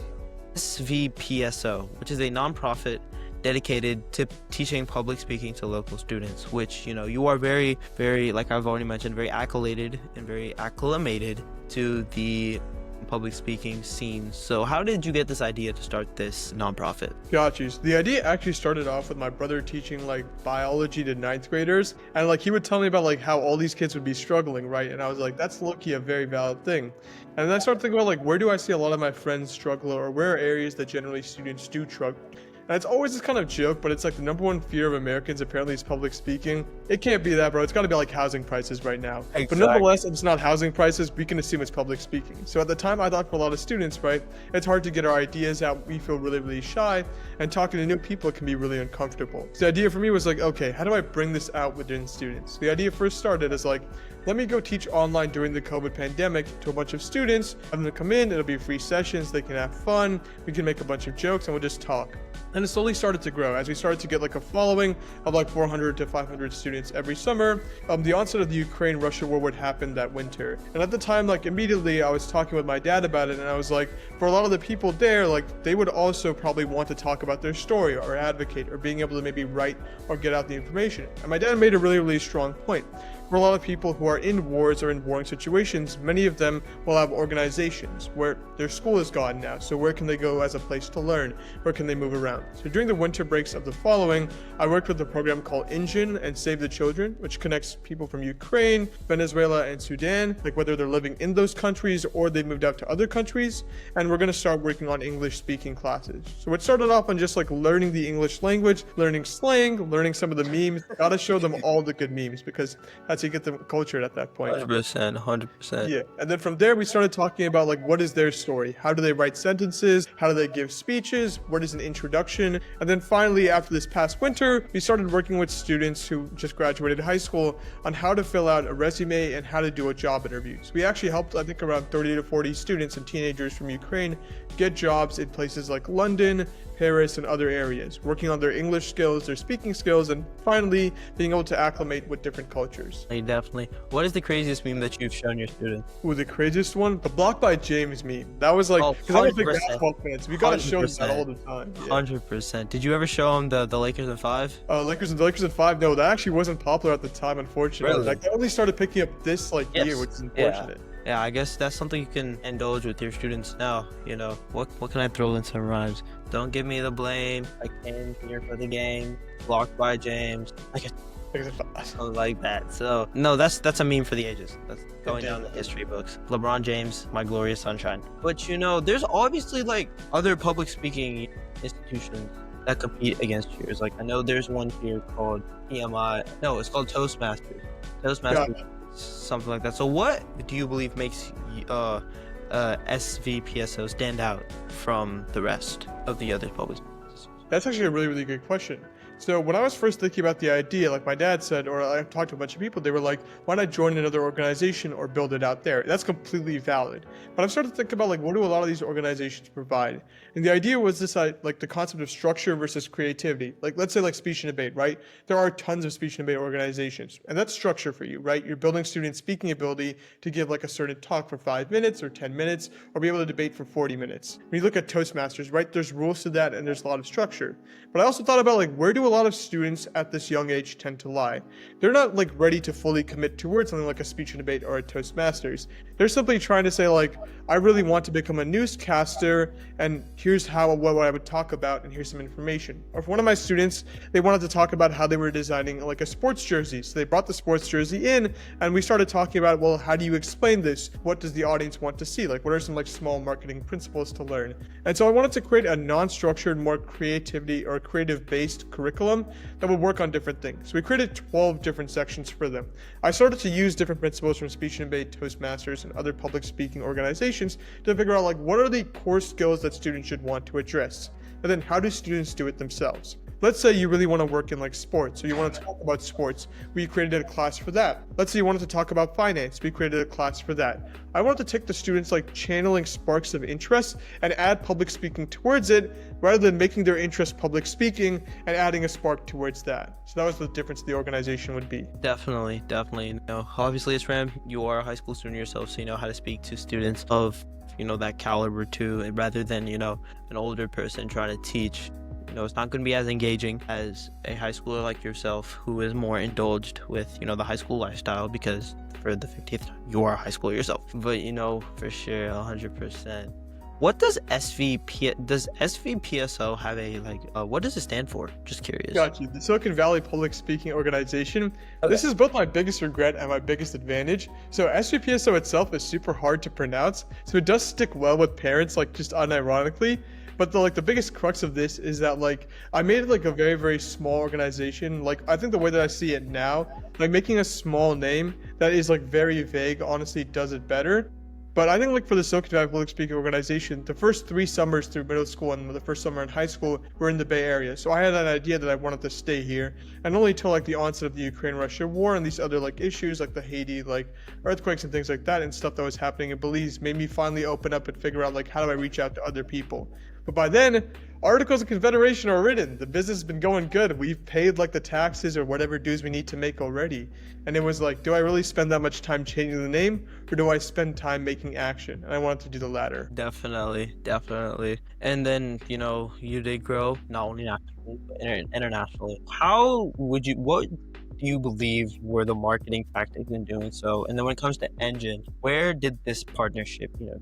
SVPSO, which is a nonprofit dedicated to teaching public speaking to local students, which, you know, you are very, very, like I've already mentioned, very accoladed and very acclimated to the public speaking scene. So how did you get this idea to start this nonprofit? Got you. So the idea actually started off with my brother teaching like biology to ninth graders, and like he would tell me about like how all these kids would be struggling, right? And I was like, that's low-key a very valid thing. And then I started thinking about like, where do I see a lot of my friends struggle, or where are areas that generally students do struggle? And it's always this kind of joke, but it's like the number one fear of Americans apparently is public speaking. It can't be that, bro. It's got to be like housing prices right now. Exactly. But nonetheless, if it's not housing prices, we can assume it's public speaking. So at the time, I thought for a lot of students, right, it's hard to get our ideas out. We feel really, really shy, and talking to new people can be really uncomfortable. So the idea for me was like, okay, how do I bring this out within students? The idea first started as like, let me go teach online during the COVID pandemic to a bunch of students. Have them come in, it'll be free sessions, they can have fun, we can make a bunch of jokes, and we'll just talk. And it slowly started to grow as we started to get like a following of like 400 to 500 students every summer. The onset of the Ukraine-Russia war would happen that winter. And at the time, like immediately I was talking with my dad about it, and I was like, for a lot of the people there, like they would also probably want to talk about their story or advocate or being able to maybe write or get out the information. And my dad made a really, really strong point. For a lot of people who are in wars or in warring situations, many of them will have organizations where their school is gone now. So where can they go as a place to learn? Where can they move around? So during the winter breaks of the following, I worked with a program called Engine and Save the Children, which connects people from Ukraine, Venezuela, and Sudan, like whether they're living in those countries or they moved out to other countries. And we're going to start working on English speaking classes. So it started off on just like learning the English language, learning slang, learning some of the memes. Gotta show them all the good memes because that's how you get them cultured at that point. 100%. Yeah, and then from there we started talking about like what is their story, how do they write sentences, how do they give speeches, what is an introduction, and then finally after this past winter we started working with students who just graduated high school on how to fill out a resume and how to do a job interview. So we actually helped I think around 30 to 40 students and teenagers from Ukraine get jobs in places like London, Paris, and other areas, working on their English skills, their speaking skills, and finally being able to acclimate with different cultures. Definitely. What is the craziest meme that you've shown your students? Ooh, the craziest one? The Block by James meme. That was like, because I was a big 100%. basketball fan, so we gotta show them that all the time. Yeah. 100%. Did you ever show them the Lakers in 5? Lakers in 5. No, that actually wasn't popular at the time, unfortunately. Really? Like, I only started picking up this like year, which is unfortunate. Yeah, I guess that's something you can indulge with your students now. You know, what can I throw in some rhymes? Don't give me the blame. I came here for the game. Blocked by James. Something like that. So no, that's a meme for the ages. That's going down the history books. LeBron James, my glorious sunshine. But you know, there's obviously like other public speaking institutions that compete against yours. Like I know there's one here called PMI. No, it's called Toastmasters. Toastmasters. Something like that. So what do you believe makes SVPSO stand out from the rest of the other public schools? That's actually a really, really good question. So when I was first thinking about the idea, like my dad said, or I talked to a bunch of people, they were like, why not join another organization or build it out there? That's completely valid. But I've started to think about like, what do a lot of these organizations provide? And the idea was this, like the concept of structure versus creativity. Like, let's say like speech and debate, right? There are tons of speech and debate organizations, and that's structure for you, right? You're building students' speaking ability to give like a certain talk for 5 minutes or 10 minutes, or be able to debate for 40 minutes. When you look at Toastmasters, right? There's rules to that, and there's a lot of structure. But I also thought about like, where do a a lot of students at this young age tend to lie. They're not like ready to fully commit towards something like a speech and debate or a Toastmasters. They're simply trying to say like, I really want to become a newscaster, and here's what I would talk about, and here's some information. Or for one of my students, they wanted to talk about how they were designing like a sports jersey. So they brought the sports jersey in, and we started talking about, well, how do you explain this? What does the audience want to see? Like, what are some like small marketing principles to learn? And so I wanted to create a non-structured, more creativity or creative-based curriculum that would work on different things. So we created 12 different sections for them. I started to use different principles from speech and debate, Toastmasters, and other public speaking organizations to figure out like what are the core skills that students should want to address, and then how do students do it themselves. Let's say you really want to work in like sports, or you want to talk about sports. We created a class for that. Let's say you wanted to talk about finance. We created a class for that. I wanted to take the students like channeling sparks of interest and add public speaking towards it, rather than making their interest public speaking and adding a spark towards that. So that was the difference the organization would be. Definitely. You know, obviously, as Ram, you are a high school student yourself, so you know how to speak to students of, you know, that caliber too, rather than, you know, an older person trying to teach. You know, it's not going to be as engaging as a high schooler like yourself who is more indulged with, you know, the high school lifestyle, because for the 50th time, you are a high schooler yourself. But, you know, for sure, 100%. What does SVPSO have a, like, what does it stand for? Just curious. Got you. The Silicon Valley Public Speaking Organization. Okay. This is both my biggest regret and my biggest advantage. So SVPSO itself is super hard to pronounce, so it does stick well with parents, like just unironically. But the biggest crux of this is that like I made it like a very, very small organization. Like I think the way that I see it now, like making a small name that is like very vague honestly does it better. But I think like for the Silicon Valley Public Speaking Organization, the first 3 summers through middle school and the first summer in high school were in the Bay Area. So I had an idea that I wanted to stay here. And only until like the onset of the Ukraine-Russia war and these other like issues like the Haiti like earthquakes and things like that and stuff that was happening in Belize made me finally open up and figure out like how do I reach out to other people. But by then, articles of confederation are written. The business has been going good. We've paid like the taxes or whatever dues we need to make already. And it was like, do I really spend that much time changing the name, or do I spend time making action? And I wanted to do the latter. Definitely. And then, you know, you did grow not only nationally, but internationally. What do you believe were the marketing tactics in doing so? And then when it comes to Engine, where did this partnership, you know,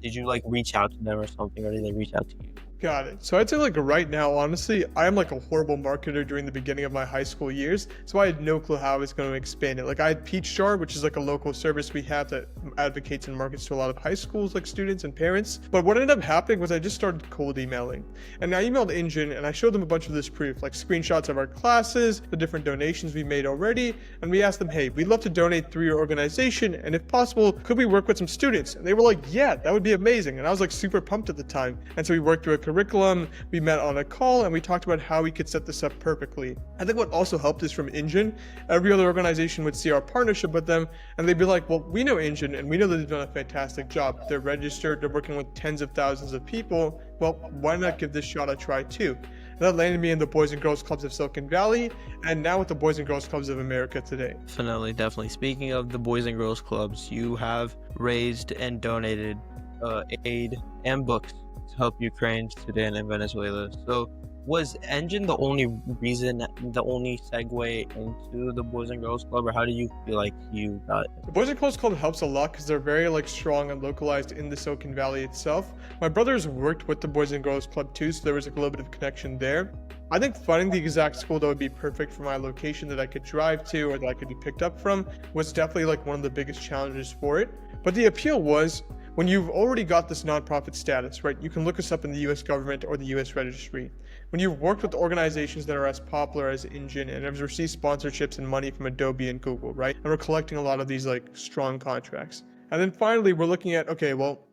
did you like reach out to them or something, or did they reach out to you? Got it. So I'd say like right now, honestly, I am like a horrible marketer during the beginning of my high school years. So I had no clue how I was going to expand it. Like I had Peach Jar, which is like a local service we have that advocates and markets to a lot of high schools, like students and parents. But what ended up happening was I just started cold emailing. And I emailed Engine and I showed them a bunch of this proof, like screenshots of our classes, the different donations we made already. And we asked them, hey, we'd love to donate through your organization. And if possible, could we work with some students? And they were like, yeah, that would be amazing. And I was like super pumped at the time. And so we worked through a curriculum, we met on a call, and we talked about how we could set this up perfectly. I think what also helped is from Engine. Every other organization would see our partnership with them, and they'd be like, well, we know Engine, and we know that they've done a fantastic job. They're registered, they're working with tens of thousands of people. Well, why not give this shot a try too? And that landed me in the Boys and Girls Clubs of Silicon Valley, and now with the Boys and Girls Clubs of America today. Definitely. Speaking of the Boys and Girls Clubs, you have raised and donated aid and books to help Ukraine, Sudan, and Venezuela. So was Engine the only segue into the Boys and Girls Club, or how do you feel like you got it? The Boys and Girls Club helps a lot because they're very like strong and localized in the Silicon Valley itself. My brothers worked with the Boys and Girls Club too, so there was like a little bit of connection there. I think finding the exact school that would be perfect for my location that I could drive to or that I could be picked up from was definitely like one of the biggest challenges for it. But the appeal was, when you've already got this nonprofit status, right, you can look us up in the US government or the US registry. When you've worked with organizations that are as popular as Engine and have received sponsorships and money from Adobe and Google, right, and we're collecting a lot of these like strong contracts. And then finally, we're looking at, okay, well,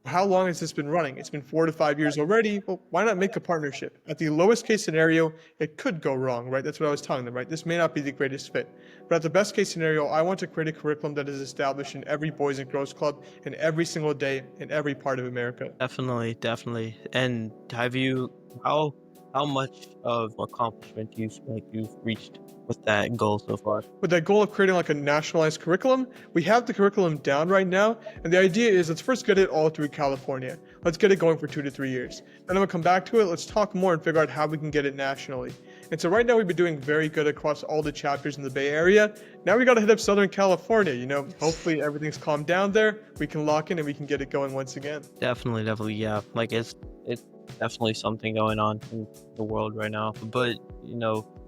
how long has this been running? It's been 4 to 5 years already. Well, why not make a partnership? At the lowest case scenario, it could go wrong, right? That's what I was telling them, right? This may not be the greatest fit. But at the best case scenario, I want to create a curriculum that is established in every Boys and Girls Club in every single day in every part of America. Definitely. And how much of accomplishment do you feel like you've reached with that goal so far? With that goal of creating like a nationalized curriculum, we have the curriculum down right now, and the idea is let's first get it all through California. Let's get it going for 2 to 3 years. Then I'm gonna come back to it. Let's talk more and figure out how we can get it nationally. And so right now we've been doing very good across all the chapters in the Bay Area. Now we gotta hit up Southern California. Hopefully everything's calmed down there. We can lock in and we can get it going once again. Definitely, yeah. Like it's definitely something going on in the world right now. But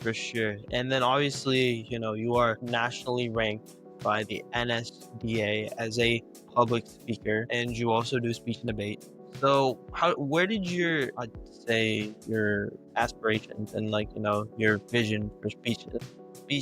for sure. And then obviously, you are nationally ranked by the NSDA as a public speaker, and you also do speech and debate. So where did I'd say your aspirations and your vision for speech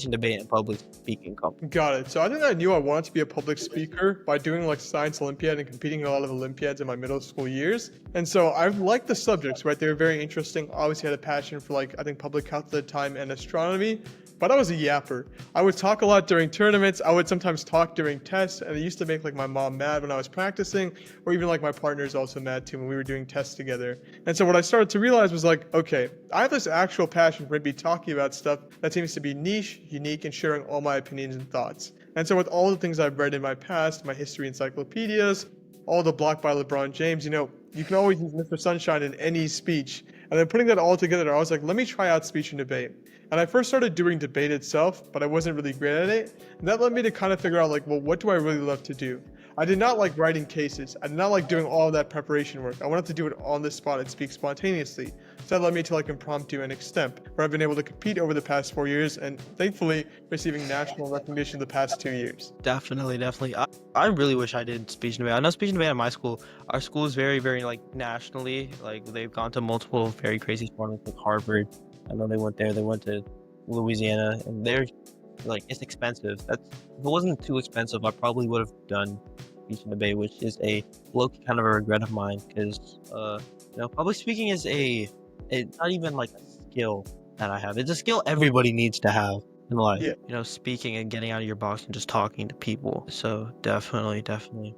and debate and public speaking come? Got it. So I think I knew I wanted to be a public speaker by doing like science Olympiad and competing in a lot of Olympiads in my middle school years. And so I liked the subjects, right? They were very interesting. Obviously had a passion for I think public health at the time and astronomy. But I was a yapper. I would talk a lot during tournaments. I would sometimes talk during tests, and it used to make my mom mad when I was practicing, or even my partner's also mad too when we were doing tests together. And so what I started to realize was okay, I have this actual passion for maybe talking about stuff that seems to be niche, unique, and sharing all my opinions and thoughts. And so with all the things I've read in my past, my history encyclopedias, all the block by LeBron James, you can always use Mr. Sunshine in any speech. And then putting that all together, I was like, let me try out speech and debate. And I first started doing debate itself, but I wasn't really great at it. And that led me to kind of figure out well, what do I really love to do? I did not like writing cases. I did not like doing all of that preparation work. I wanted to do it on the spot and speak spontaneously. So that led me to impromptu and extemp, where I've been able to compete over the past 4 years and thankfully receiving national recognition the past 2 years. Definitely. I really wish I did speech and debate. I know speech and debate at my school. Our school is very, very nationally. They've gone to multiple very crazy tournaments like Harvard. I know they went there. They went to Louisiana, and they're it's expensive. If it wasn't too expensive, I probably would have done speech and debate, which is a low kind of a regret of mine because public speaking is it's not even a skill that I have. It's a skill everybody needs to have in life. Yeah. Speaking and getting out of your box and just talking to people. So definitely.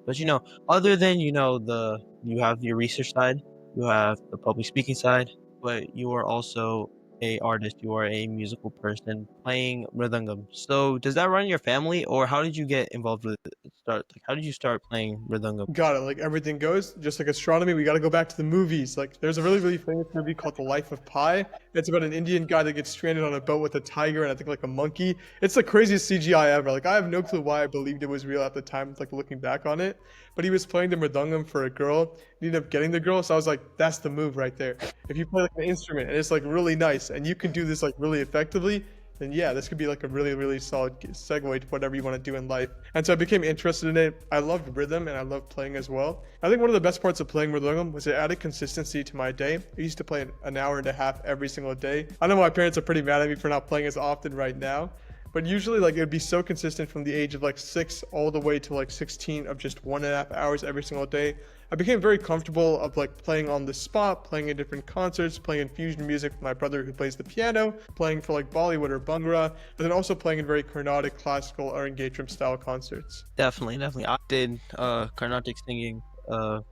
But other than you have your research side, you have the public speaking side, but you are also a artist. You are a musical person playing mridangam. So does that run in your family, or how did you get involved with it? How did you start playing mridangam? Got it. Everything goes, just like astronomy, we got to go back to the movies. There's a really, really famous movie called The Life of Pi. It's about an Indian guy that gets stranded on a boat with a tiger and I think a monkey. It's the craziest CGI ever. I have no clue why I believed it was real at the time, looking back on it. But he was playing the mridangam for a girl. He ended up getting the girl, so I was like, that's the move right there. If you play an instrument and it's really nice and you can do this really effectively, then yeah, this could be a really, really solid segue to whatever you want to do in life. And so I became interested in it. I loved rhythm and I loved playing as well. I think one of the best parts of playing mridangam was it added consistency to my day. I used to play an hour and a half every single day. I know my parents are pretty mad at me for not playing as often right now, but usually it would be so consistent from the age of 6 all the way to 16 of just 1.5 hours every single day. I became very comfortable of playing on the spot, playing in different concerts, playing in fusion music with my brother who plays the piano, playing for Bollywood or Bhangra, and then also playing in very Carnatic, classical, or engagement style concerts. Definitely. I did Carnatic singing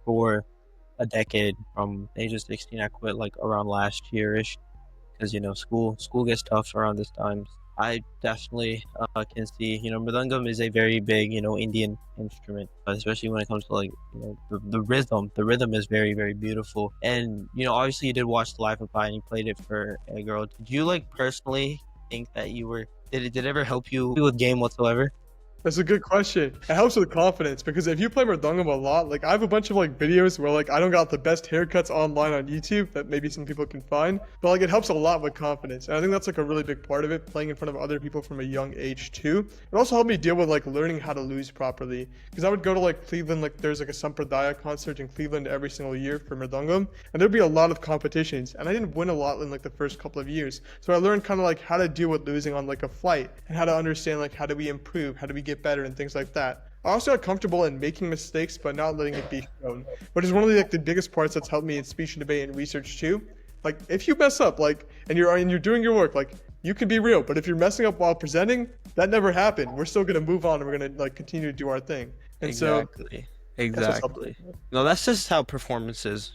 for a decade. From age of 16, I quit around last year-ish because school gets tough around this time. I definitely can see, mridangam is a very big, Indian instrument, especially when it comes to the rhythm. The rhythm is very, very beautiful. And, obviously you did watch The Life of Pi and you played it for a girl. Did you personally think that did it ever help you with game whatsoever? That's a good question. It helps with confidence because if you play mridangam a lot, I have a bunch of videos where I don't got the best haircuts online on YouTube that maybe some people can find, but it helps a lot with confidence. And I think that's a really big part of it, playing in front of other people from a young age too. It also helped me deal with learning how to lose properly because I would go to Cleveland, there's a Sampradaya concert in Cleveland every single year for mridangam, and there'd be a lot of competitions, and I didn't win a lot in the first couple of years. So I learned kind of how to deal with losing on a flight and how to understand how do we improve, how do we get better and things like that. I also got comfortable in making mistakes but not letting it be shown, which is one of the biggest parts that's helped me in speech and debate and research too. If you mess up and you're doing your work, you can be real, but if you're messing up while presenting, that never happened. We're still gonna move on and we're gonna continue to do our thing. And Exactly. No, that's just how performances,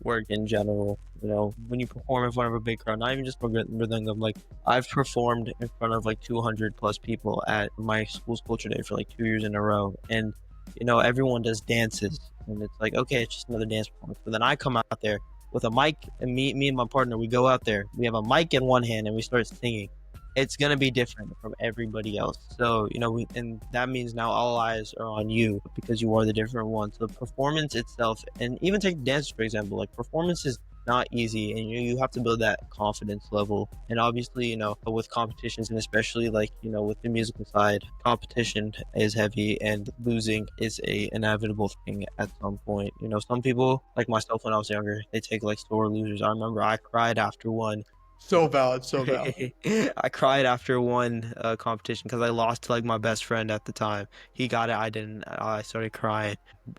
work in general. You know, when you perform in front of a big crowd, not even just for rhythm, like I've performed in front of like 200 plus people at my school's culture day for like 2 years in a row. And, you know, everyone does dances and it's like, okay, it's just another dance performance. But then I come out there with a mic and me and my partner, we go out there, we have a mic in one hand and we start singing. It's going to be different from everybody else. So, you know, and that means now all eyes are on you because you are the different one. So the performance itself, and even take dance, for example, like performance is not easy and you have to build that confidence level. And obviously, you know, with competitions and especially like, you know, with the musical side, competition is heavy and losing is a inevitable thing at some point. You know, some people like myself when I was younger, they take like sore losers. I remember I cried after one. So valid, so valid. I cried after one competition because I lost to like my best friend at the time. He got it, I didn't. I started crying.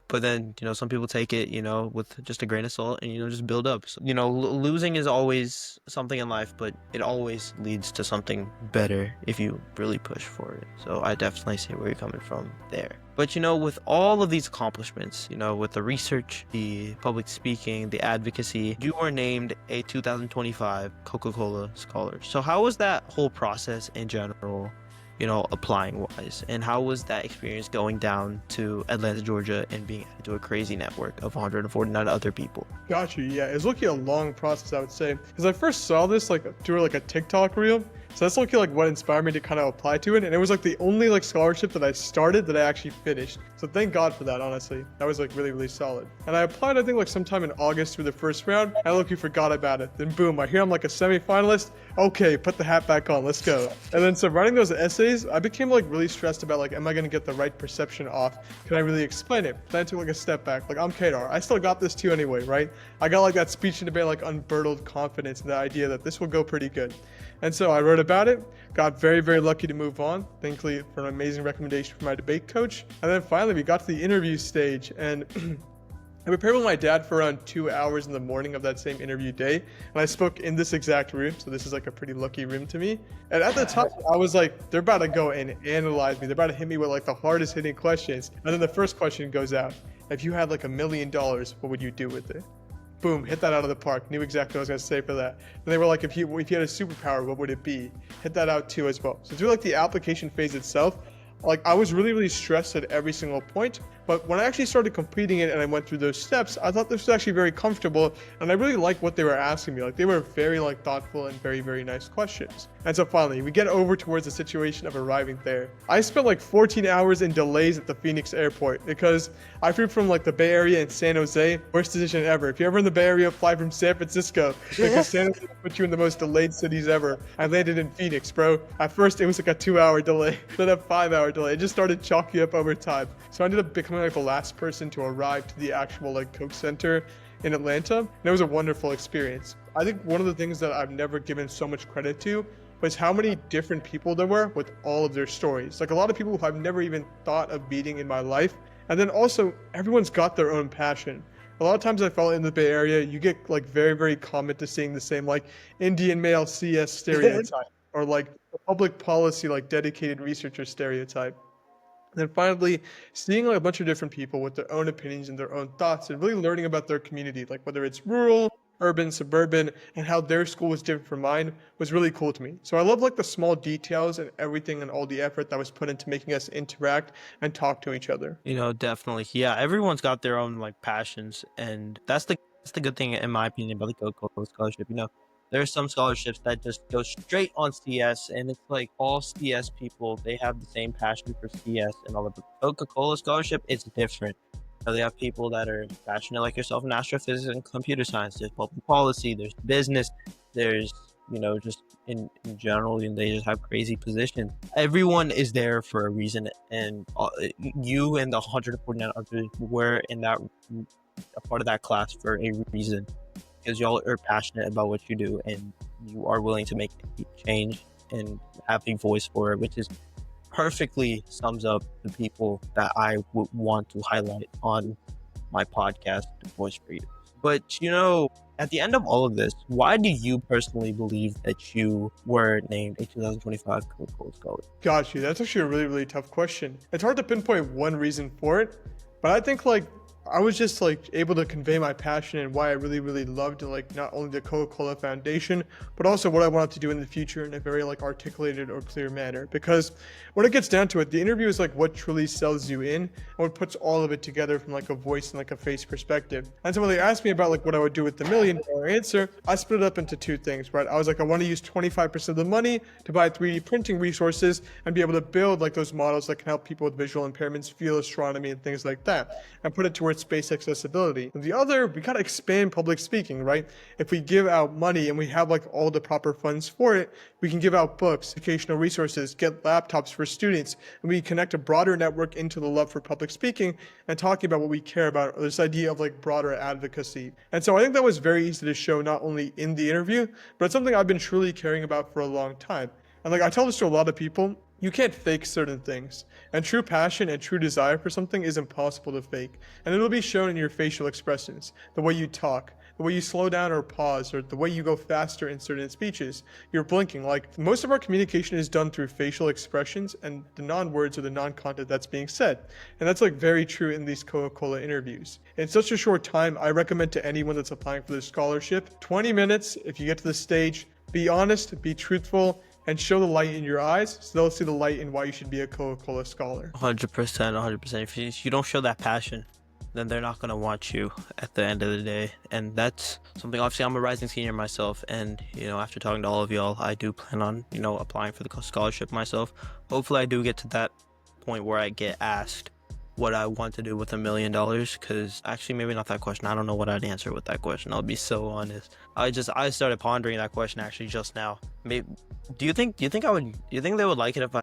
But then, you know, some people take it, you know, with just a grain of salt and, you know, just build up. So, you know, losing is always something in life, but it always leads to something better if you really push for it. So I definitely see where you're coming from there. But, you know, with all of these accomplishments, you know, with the research, the public speaking, the advocacy, you were named a 2025 Coca-Cola Scholar. So how was that whole process in general, you know, applying wise? And how was that experience going down to Atlanta, Georgia and being added to a crazy network of 149 other people? Got you. Yeah, it was looking a long process, I would say, because I first saw this like through like a TikTok reel. So that's looking like what inspired me to kind of apply to it, and it was like the only like scholarship that I started that I actually finished. So thank God for that, honestly. That was like really, really solid. And I applied, I think like sometime in August through the first round. I literally forgot about it. Then boom, I hear I'm like a semi-finalist. Okay, put the hat back on, let's go. And then so writing those essays, I became like really stressed about like, am I gonna get the right perception off? Can I really explain it? Then I took like a step back. Like I'm Khedaar, I still got this too anyway, right? I got like that speech and debate, like unburdened confidence and the idea that this will go pretty good. And so I wrote about it, got very, very lucky to move on, thankfully for an amazing recommendation from my debate coach. And then finally we got to the interview stage, and I prepared with my dad for around 2 hours in the morning of that same interview day, and I spoke in this exact room, so this is like a pretty lucky room to me. And at the time, I was like, they're about to go and analyze me. They're about to hit me with like the hardest hitting questions. And then the first question goes out. If you had like $1 million, what would you do with it? Boom, hit that out of the park. Knew exactly what I was gonna say for that. And they were like, if you had a superpower, what would it be? Hit that out too as well. So through like the application phase itself, like I was really, really stressed at every single point. But when I actually started completing it and I went through those steps, I thought this was actually very comfortable, and I really liked what they were asking me. Like they were very like thoughtful and very, very nice questions. And so finally, we get over towards the situation of arriving there. I spent like 14 hours in delays at the Phoenix airport because I flew from like the Bay Area and San Jose. Worst decision ever. If you're ever in the Bay Area, fly from San Francisco because San Jose will put you in the most delayed cities ever. I landed in Phoenix, bro. At first, it was like a 2-hour delay, then a 5-hour delay. It just started chalking up over time. So I ended up becoming like the last person to arrive to the actual like Coke Center in Atlanta, and it was a wonderful experience. I think one of the things that I've never given so much credit to was how many different people there were with all of their stories. Like a lot of people who I've never even thought of meeting in my life, and then also everyone's got their own passion. A lot of times I felt in the Bay Area, you get like very, very common to seeing the same like Indian male CS stereotype or like public policy like dedicated researcher stereotype. And then finally, seeing like a bunch of different people with their own opinions and their own thoughts, and really learning about their community, like whether it's rural, urban, suburban, and how their school was different from mine, was really cool to me. So I love like the small details and everything and all the effort that was put into making us interact and talk to each other. You know, definitely. Yeah, everyone's got their own like passions, and that's the good thing in my opinion about the Coca-Cola Scholarship. You know, there are some scholarships that just go straight on CS, and it's like all CS people, they have the same passion for CS and all of the Coca-Cola Scholarship. It's different. So they have people that are passionate like yourself in astrophysics and computer science. There's public policy, there's business, there's, you know, just in general, and they just have crazy positions. Everyone is there for a reason, and you and the 149 others were in that a part of that class for a reason, because y'all are passionate about what you do and you are willing to make a change and have a voice for it, which is perfectly sums up the people that I would want to highlight on my podcast, Voice for You. But, you know, at the end of all of this, why do you personally believe that you were named a 2025 Coca-Cola Scholar? Got you. That's actually a really, really tough question. It's hard to pinpoint one reason for it, but I think like I was just like able to convey my passion and why I really, really loved like not only the Coca-Cola Foundation, but also what I wanted to do in the future in a very like articulated or clear manner. Because when it gets down to it, the interview is like what truly sells you in and what puts all of it together from like a voice and like a face perspective. And so when they asked me about like what I would do with the $1 million answer, I split it up into two things, right? I was like, I want to use 25% of the money to buy 3D printing resources and be able to build like those models that can help people with visual impairments feel astronomy and things like that, and put it towards space accessibility. And the other, we gotta expand public speaking, right? If we give out money and we have like all the proper funds for it, we can give out books, educational resources, get laptops for students, and we connect a broader network into the love for public speaking and talking about what we care about, or this idea of like broader advocacy. And so I think that was very easy to show not only in the interview, but it's something I've been truly caring about for a long time. And like I tell this to a lot of people, you can't fake certain things. And true passion and true desire for something is impossible to fake. And it'll be shown in your facial expressions, the way you talk, the way you slow down or pause, or the way you go faster in certain speeches. You're blinking. Like most of our communication is done through facial expressions and the non-words or the non-content that's being said. And that's like very true in these Coca-Cola interviews. In such a short time, I recommend to anyone that's applying for this scholarship, 20 minutes, if you get to the stage, be honest, be truthful, and show the light in your eyes so they'll see the light in why you should be a Coca-Cola Scholar. 100%, 100%. If you don't show that passion, then they're not going to want you at the end of the day. And that's something, obviously, I'm a rising senior myself. And, after talking to all of y'all, I do plan on, applying for the scholarship myself. Hopefully, I do get to that point where I get asked what I want to do with $1 million, because actually maybe not that question. I don't know what I'd answer with that question. I'll be so honest. I started pondering that question actually just now. Maybe, do you think they would like it if I...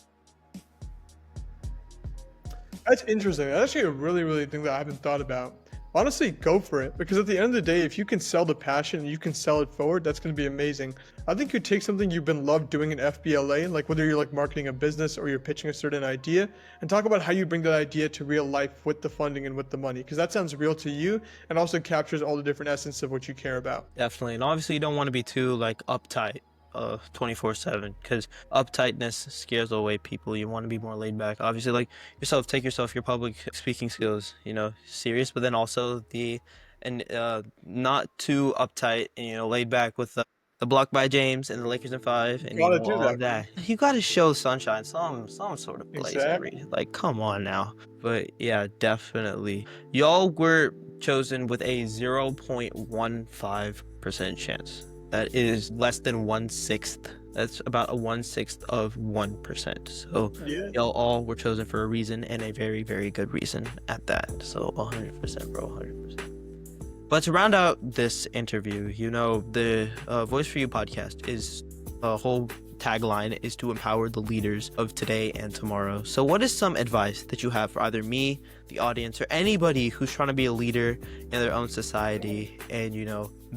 That's interesting. That's actually a really, really thing that I haven't thought about. Honestly, go for it, because at the end of the day, if you can sell the passion and you can sell it forward, that's going to be amazing. I think you take something you've been loved doing in FBLA, like whether you're like marketing a business or you're pitching a certain idea, and talk about how you bring that idea to real life with the funding and with the money, because that sounds real to you and also captures all the different essence of what you care about. Definitely. And obviously you don't want to be too like uptight 24/7, because uptightness scares away people. You want to be more laid back. Obviously, like yourself, take your public speaking skills, serious, but then also not too uptight and laid back with the block by James and the Lakers in 5 and Gotta do all that. of that. You gotta show sunshine, some sort of place. Exactly. Like, come on now. But yeah, definitely. Y'all were chosen with a 0.15% chance. That is less than 1/6. That's about a 1/6 of 1%. So Yeah. y'all all were chosen for a reason, and a very, very good reason at that. So 100%, bro, 100%. But to round out this interview, the Voice for You podcast is a whole tagline is to empower the leaders of today and tomorrow. So what is some advice that you have for either me, the audience, or anybody who's trying to be a leader in their own society and,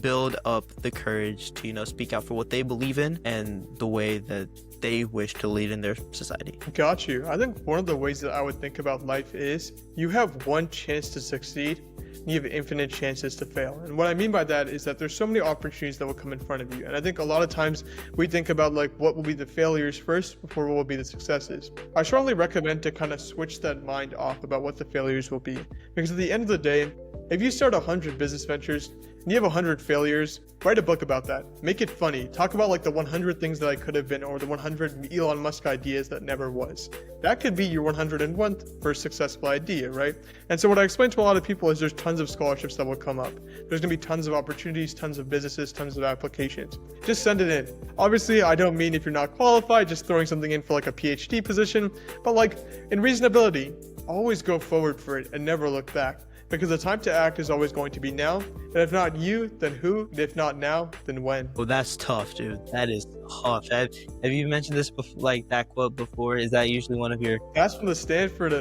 build up the courage to, speak out for what they believe in and the way that they wish to lead in their society? Got you. I think one of the ways that I would think about life is you have one chance to succeed and you have infinite chances to fail. And what I mean by that is that there's so many opportunities that will come in front of you. And I think a lot of times we think about like what will be the failures first before what will be the successes. I strongly recommend to kind of switch that mind off about what the failures will be. Because at the end of the day, if you start 100 business ventures and you have 100 failures, write a book about that. Make it funny. Talk about like the 100 things that I could have been, or the 100 Elon Musk ideas that never was. That could be your 101st first successful idea, right? And so what I explain to a lot of people is there's tons of scholarships that will come up. There's gonna be tons of opportunities, tons of businesses, tons of applications. Just send it in. Obviously, I don't mean if you're not qualified, just throwing something in for like a PhD position, but like in reasonability, always go forward for it and never look back. Because the time to act is always going to be now. And if not you, then who? And if not now, then when? Oh, that's tough, dude. That is tough. Have you mentioned this like that quote before? Is that usually one of your... That's from the Stanford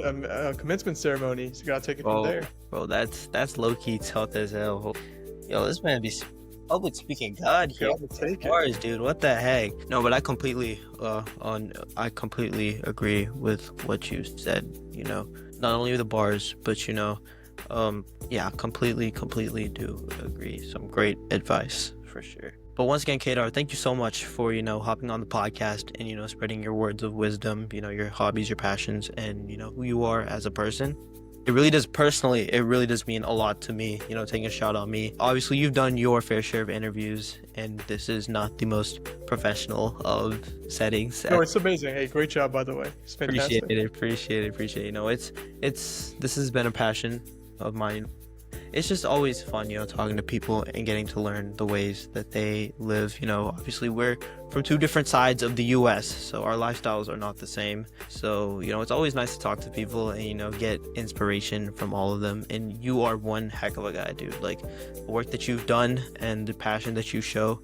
commencement ceremony. So you gotta take it from there. Bro, that's low-key tough as hell. Yo, this man be public speaking god here. Bars, dude. What the heck? No, but I completely agree with what you said. Not only the bars, but completely do agree. Some great advice for sure. But once again, Khedaar, thank you so much for, hopping on the podcast and, spreading your words of wisdom, your hobbies, your passions, and, who you are as a person. It really does personally, it really does mean a lot to me, taking a shot on me. Obviously, you've done your fair share of interviews, and this is not the most professional of settings. No, it's amazing. Hey, great job, by the way. It's fantastic. Appreciate it. This has been a passion of mine. It's just always fun, talking to people and getting to learn the ways that they live. Obviously we're from two different sides of the US, so our lifestyles are not the same. So, it's always nice to talk to people and, get inspiration from all of them. And you are one heck of a guy, dude. Like, the work that you've done and the passion that you show,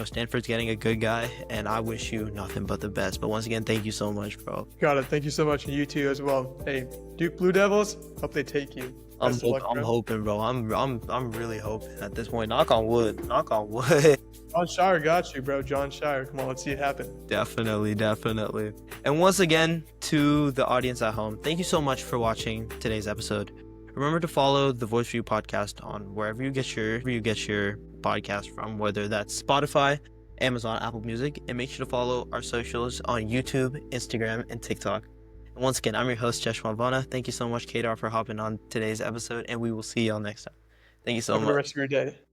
Stanford's getting a good guy, and I wish you nothing but the best. But once again, thank you so much, bro. Got it. Thank you so much, and you too as well. Hey, Duke Blue Devils, hope they take you. I'm hoping, bro. I'm really hoping at this point. Knock on wood. Knock on wood. John Shire got you, bro. John Shire. Come on, let's see it happen. Definitely. And once again, to the audience at home, thank you so much for watching today's episode. Remember to follow the Voice for You podcast on wherever you get your podcast from, whether that's Spotify, Amazon, Apple Music, and make sure to follow our socials on YouTube, Instagram, and TikTok. And once again, I'm your host, Jeshwant Vana. Thank you so much, Khedaar, for hopping on today's episode, and we will see y'all next time. Thank you so much. Have the rest of your day.